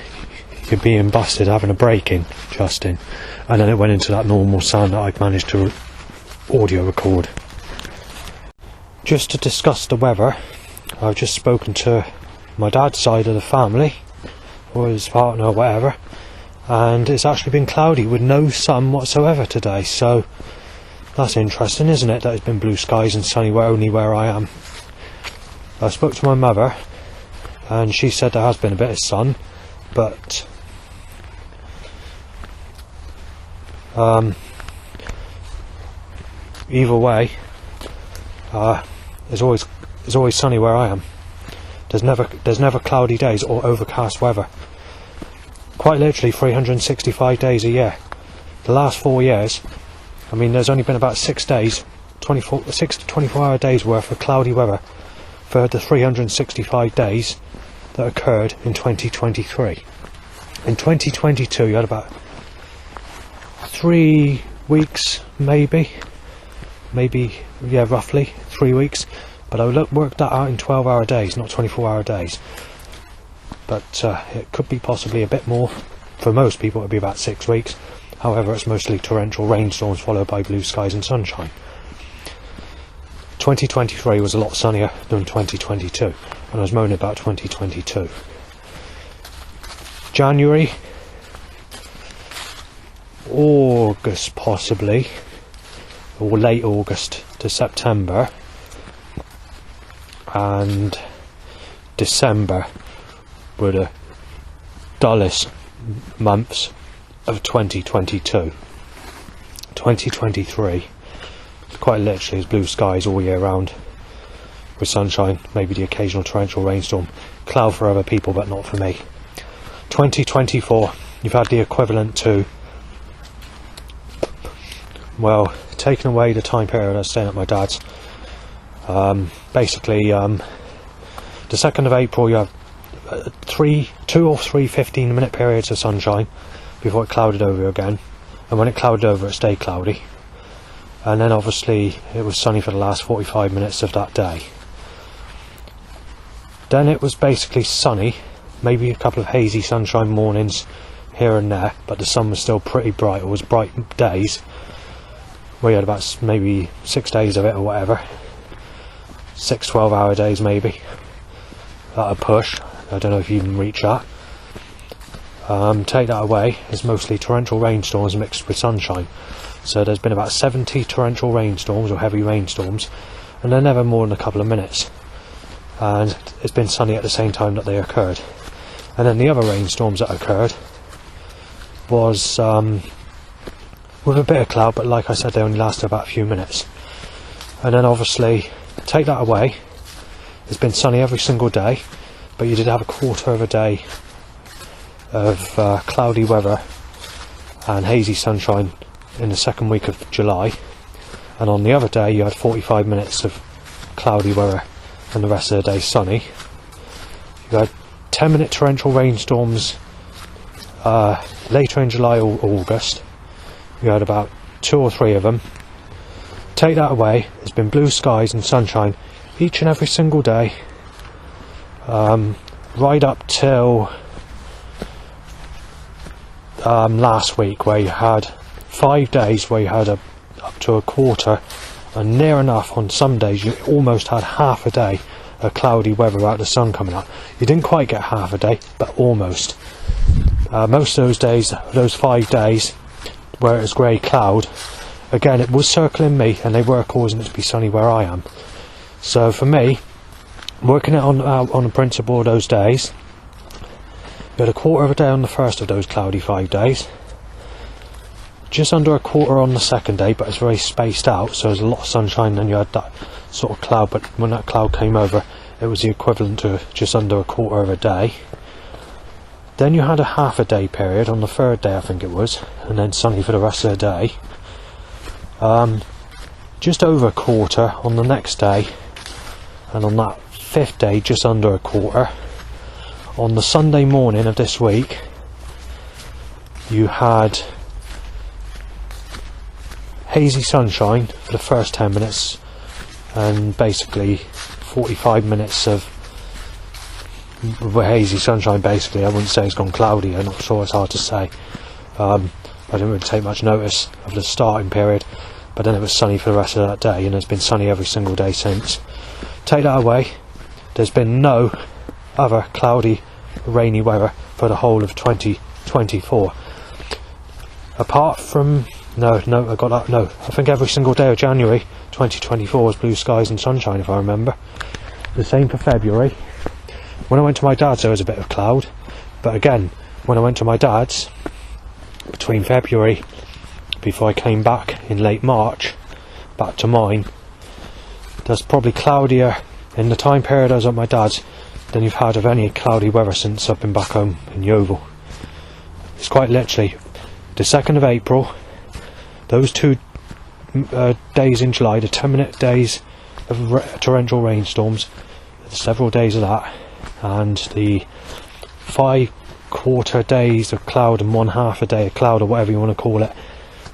you're being busted, having a break-in, Justin, and then it went into that normal sound that I'd managed to audio record. Just to discuss the weather, I've just spoken to my dad's side of the family, or his partner or whatever, and it's actually been cloudy with no sun whatsoever today, so that's interesting, isn't it, that it's been blue skies and sunny only where I am. I spoke to my mother and she said there has been a bit of sun, but either way, it's always sunny where I am. There's never cloudy days or overcast weather. Quite literally 365 days a year. The last 4 years, I mean, there's only been about 6 days, 6 to 24 hour days worth of cloudy weather for the 365 days that occurred in 2023. In 2022 you had about 3 weeks, maybe, yeah, roughly 3 weeks, but I worked that out in 12-hour days, not 24-hour days. But it could be possibly a bit more. For most people it would be about 6 weeks. However, it's mostly torrential rainstorms followed by blue skies and sunshine. 2023 was a lot sunnier than 2022, and I was moaning about 2022. January, August possibly, or late August to September, and December were the dullest months of 2022. 2023 quite literally is blue skies all year round with sunshine, maybe the occasional torrential rainstorm, cloud for other people but not for me. 2024 you've had the equivalent to, well, taking away the time period I was staying at my dad's, basically the 2nd of April you have 2 or 3 15-minute periods of sunshine before it clouded over again, and when it clouded over it stayed cloudy, and then obviously it was sunny for the last 45 minutes of that day. Then it was basically sunny, maybe a couple of hazy sunshine mornings here and there, but the sun was still pretty bright. It was bright days where you had about maybe 6 days of it or whatever, 6 12-hour days maybe at a push. I don't know if you can reach that. Take that away, it's mostly torrential rainstorms mixed with sunshine. So there's been about 70 torrential rainstorms or heavy rainstorms, and they're never more than a couple of minutes. And it's been sunny at the same time that they occurred. And then the other rainstorms that occurred was with a bit of cloud, but like I said, they only lasted about a few minutes. And then obviously, take that away, it's been sunny every single day, but you did have a quarter of a day of cloudy weather and hazy sunshine in the 2nd week of July, and on the other day you had 45 minutes of cloudy weather and the rest of the day sunny. You had 10-minute torrential rainstorms later in July or August. You had about 2 or 3 of them. Take that away, it's been blue skies and sunshine each and every single day, right up till last week, where you had 5 days where you had up to a quarter, and near enough on some days you almost had half a day of cloudy weather without the sun coming up. You didn't quite get half a day, but almost. Most of those days, those 5 days where it was grey cloud, again it was circling me and they were causing it to be sunny where I am. So for me, working it on the principle of those days, you had a quarter of a day on the first of those cloudy 5 days, just under a quarter on the 2nd day, but it's very spaced out, so there's a lot of sunshine, then you had that sort of cloud, but when that cloud came over it was the equivalent to just under a quarter of a day. Then you had a half a day period on the third day, I think it was, and then sunny for the rest of the day. Just over a quarter on the next day, and on that fifth day just under a quarter. On the Sunday morning of this week you had hazy sunshine for the first 10 minutes and basically 45 minutes of hazy sunshine. Basically, I wouldn't say it's gone cloudy, I'm not sure, it's hard to say. I didn't really take much notice of the starting period, but then it was sunny for the rest of that day, and it's been sunny every single day since. Take that away, there's been no other cloudy, rainy weather for the whole of 2024. Apart from, I think every single day of January 2024 was blue skies and sunshine, if I remember. The same for February. When I went to my dad's there was a bit of cloud, but again, when I went to my dad's, between February, before I came back in late March, back to mine, there's probably cloudier in the time period I was at my dad's than you've had of any cloudy weather since I've been back home in Yeovil. It's quite literally the 2nd of April, those 2 days in July, the 10-minute days of torrential rainstorms, several days of that, and the 5/4 days of cloud and 1/2 a day of cloud, or whatever you want to call it,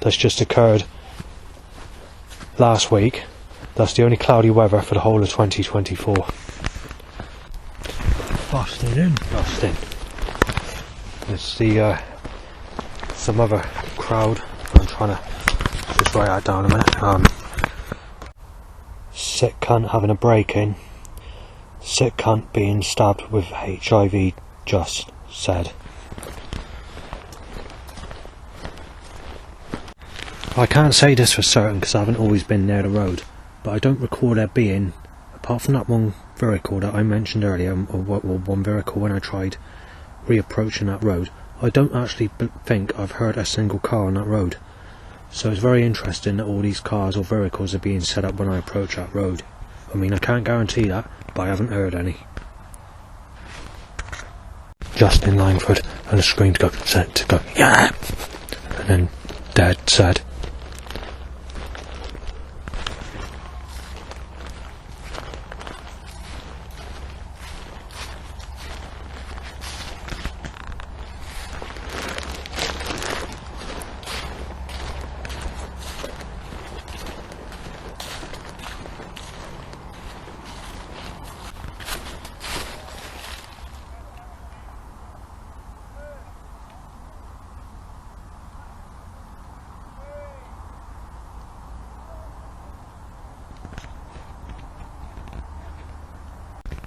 that's just occurred last week. That's the only cloudy weather for the whole of 2024. Busting in. There's the some other crowd. I'm trying to just write that down a minute. Sick cunt having a break-in. Sick cunt being stabbed with HIV, just said. I can't say this for certain because I haven't always been near the road, but I don't recall there being, apart from that one vehicle that I mentioned earlier, or one vehicle when I tried reapproaching that road, I don't actually think I've heard a single car on that road. So it's very interesting that all these cars or vehicles are being set up when I approach that road. I mean, I can't guarantee that, but I haven't heard any. Justin Langford, and the screen to go, set to go, yeah! And then Dad said,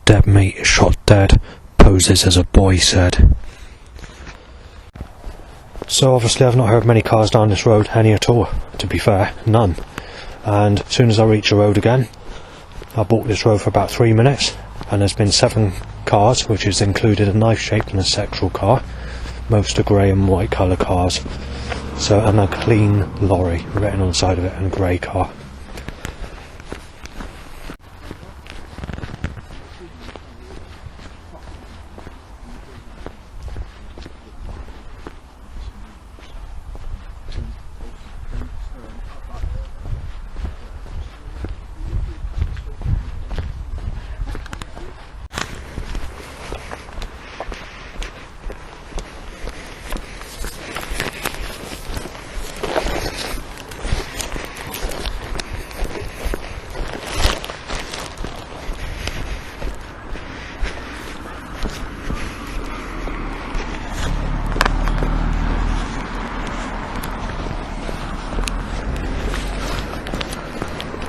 Dead mate shot dead, poses as a boy said. So obviously I've not heard many cars down this road, any at all, to be fair, none. And as soon as I reach the road again, I walked this road for about 3 minutes, and there's been 7 cars, which has included a knife-shaped and a sexual car. Most are grey and white colour cars. So, and a clean lorry written on the side of it, and a grey car.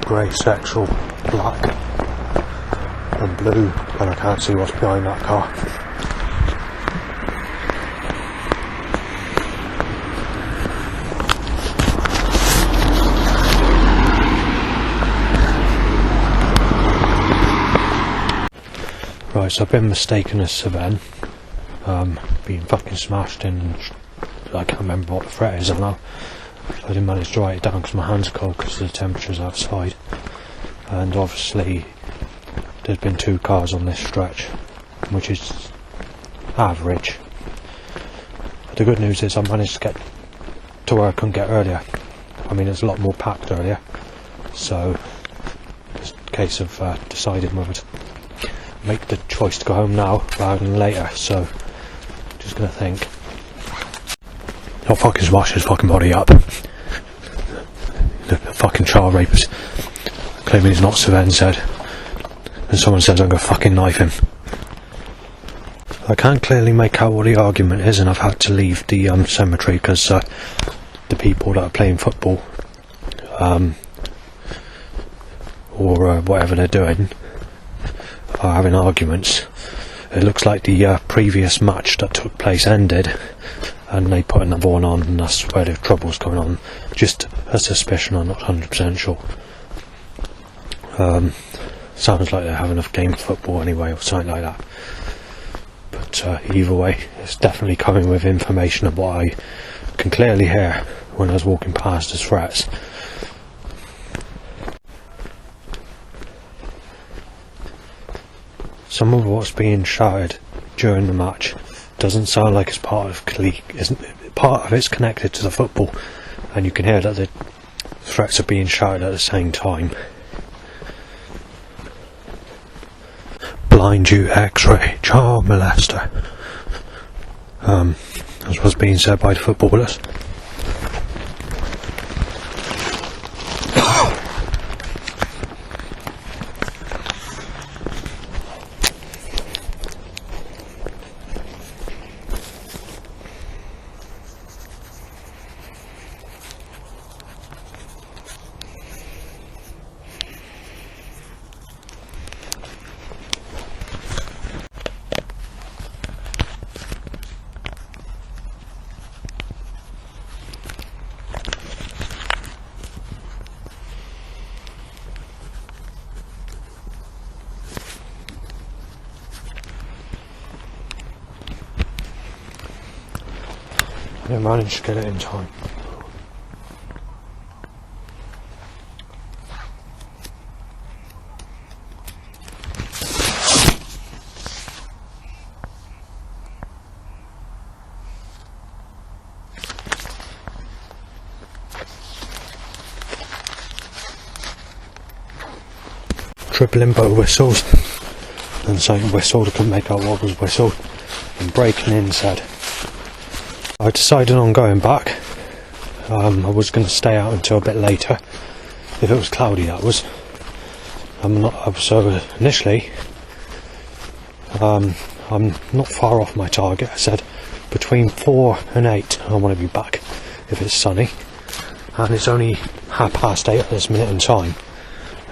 Grey, sexual, black and blue, and I can't see what's behind that car. Right, so I've been mistaken as Savannah, being fucking smashed in. I can't remember what the threat is now. I didn't manage to write it down because my hands are cold because of the temperatures outside. And obviously there's been 2 cars on this stretch, which is average. the good news is I managed to get to where I couldn't get earlier. I mean, it's a lot more packed earlier, so it's a case of deciding whether to make the choice to go home now rather than later. So just gonna think. I'll fucking smash his fucking body up. The fucking child rapist claiming he's not Sven said, and someone says I'm gonna fucking knife him. I can't clearly make out what the argument is, and I've had to leave the cemetery because the people that are playing football or whatever they're doing are having arguments. It looks like the previous match that took place ended and they put another one on, and that's where the trouble's going on. Just a suspicion, I'm not 100% sure. Sounds like they're having a game of football anyway or something like that. But either way, it's definitely coming with information of what I can clearly hear when I was walking past as threats. Some of what's being shouted during the match doesn't sound like it's part of it's connected to the football, and you can hear that the threats are being shouted at the same time. Blind you, X-ray, child molester. That's what's being said by the footballers. I managed to get it in time. Tripling both whistles, and saying whistled, I couldn't make out what was whistled, and breaking in said. I decided on going back. I was going to stay out until a bit later, if it was cloudy, that was. So initially, I'm not far off my target. I said between 4 and 8 I want to be back if it's sunny, and it's only 8:30 at this minute in time,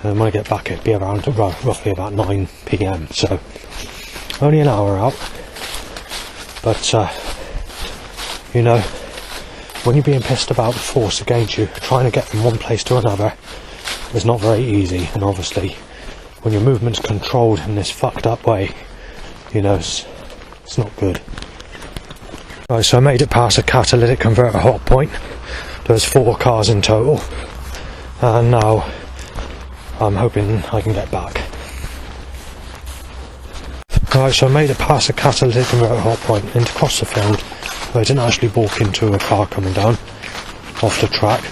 and when I get back it'd be around roughly about 9 PM, so only an hour out. But you know, when you're being pissed about the force against you, trying to get from one place to another is not very easy, and obviously when your movement's controlled in this fucked up way, you know, it's not good. Right, so I made it past a catalytic converter hot point. There's 4 cars in total, and now I'm hoping I can get back. Right, so I made it past a catalytic converter hot point into across the field. I didn't actually walk into a car coming down off the track.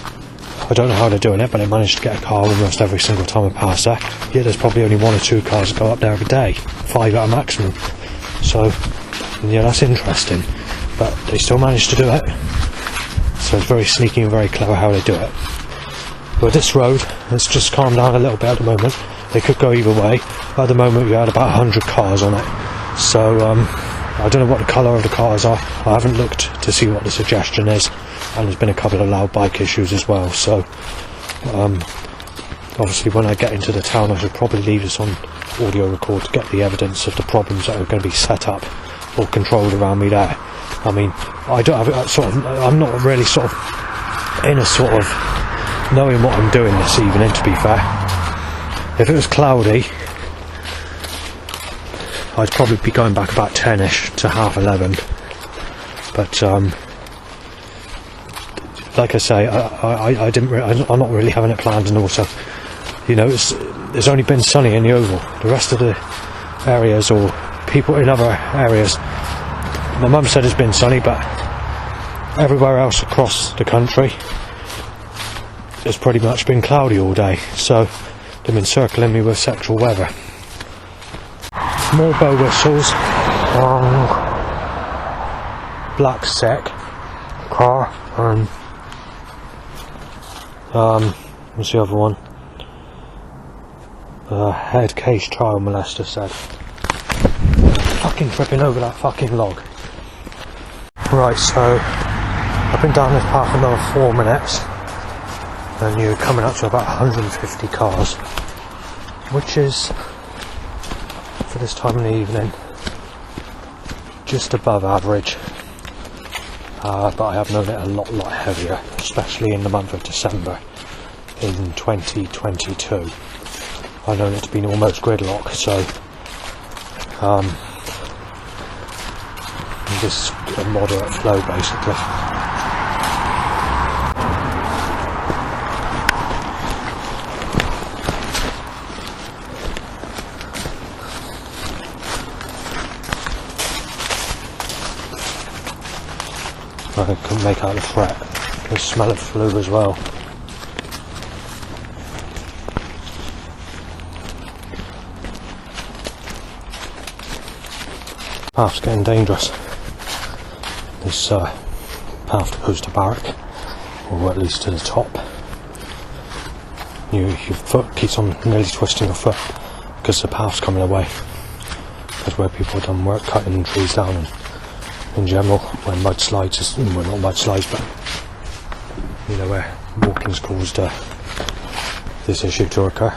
I don't know how they're doing it, but I managed to get a car almost every single time I pass there. Yeah, there's probably only 1 or 2 cars that go up there every day, 5 at a maximum. So, yeah, that's interesting. But they still managed to do it. So it's very sneaky and very clever how they do it. But this road, it's just calmed down a little bit at the moment. They could go either way. At the moment we had about 100 cars on it. So, I don't know what the colour of the cars are. I haven't looked to see what the suggestion is, and there's been a couple of loud bike issues as well, so obviously when I get into the town I should probably leave this on audio record to get the evidence of the problems that are going to be set up or controlled around me there. I mean, I don't have I'm not really sort of in a sort of knowing what I'm doing this evening, to be fair. If it was cloudy, I'd probably be going back about 10ish to 11:30, but like I say, I'm not really having it planned, and also, you know, it's only been sunny in the Oval. The rest of the areas, or people in other areas, my mum said it's been sunny, but everywhere else across the country, it's pretty much been cloudy all day, so they've been circling me with sexual weather. More bow whistles. Black sec car. What's the other one? Head case child molester said. Fucking tripping over that fucking log. Right, so I've been down this path another 4 minutes, and you're coming up to about 150 cars, which is, for this time in the evening, just above average. But I have known it a lot heavier, especially in the month of December in 2022. I've known it to be almost gridlock, so just a moderate flow basically. I couldn't make out the threat. I can smell of flu as well. Path's getting dangerous. This path goes to Barrack, or at least to the top. Your foot keeps on nearly twisting your foot because the path's coming away. That's where people have done work cutting trees down, and in general, when mudslides, well, not mudslides, but you know, where walking's caused this issue to occur.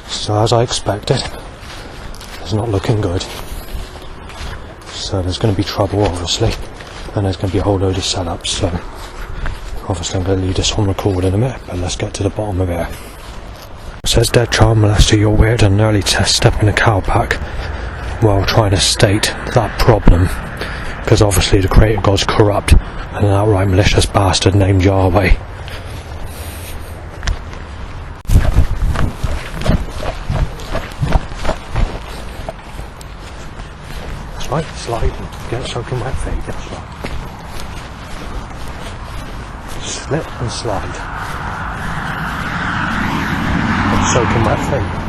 So as I expected, it's not looking good. So there's going to be trouble, obviously, and there's going to be a whole load of setups. So obviously I'm going to leave this on record in a minute, but let's get to the bottom of it. It says, dead child molester, you're weird and nearly stepping a cow pack while trying to state that problem, because obviously the creator god's corrupt and an outright malicious bastard named Yahweh. That's right, slide and get soaking wet feet, that's right. Slip and slide. Get soaking wet feet.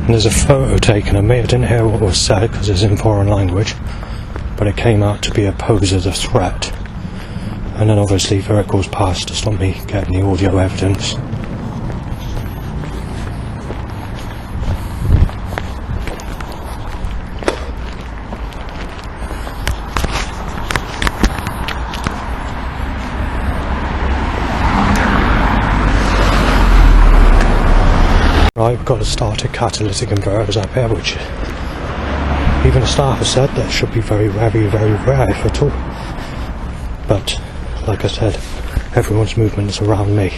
And there's a photo taken of me. I didn't hear what was said because it's in foreign language, but it came out to be a pose as a threat. And then obviously vehicles passed to stop me getting the audio evidence. Right, we've got a started catalytic converters up here, which even the staff has said that should be very rare if at all. But like I said, everyone's movement is around me,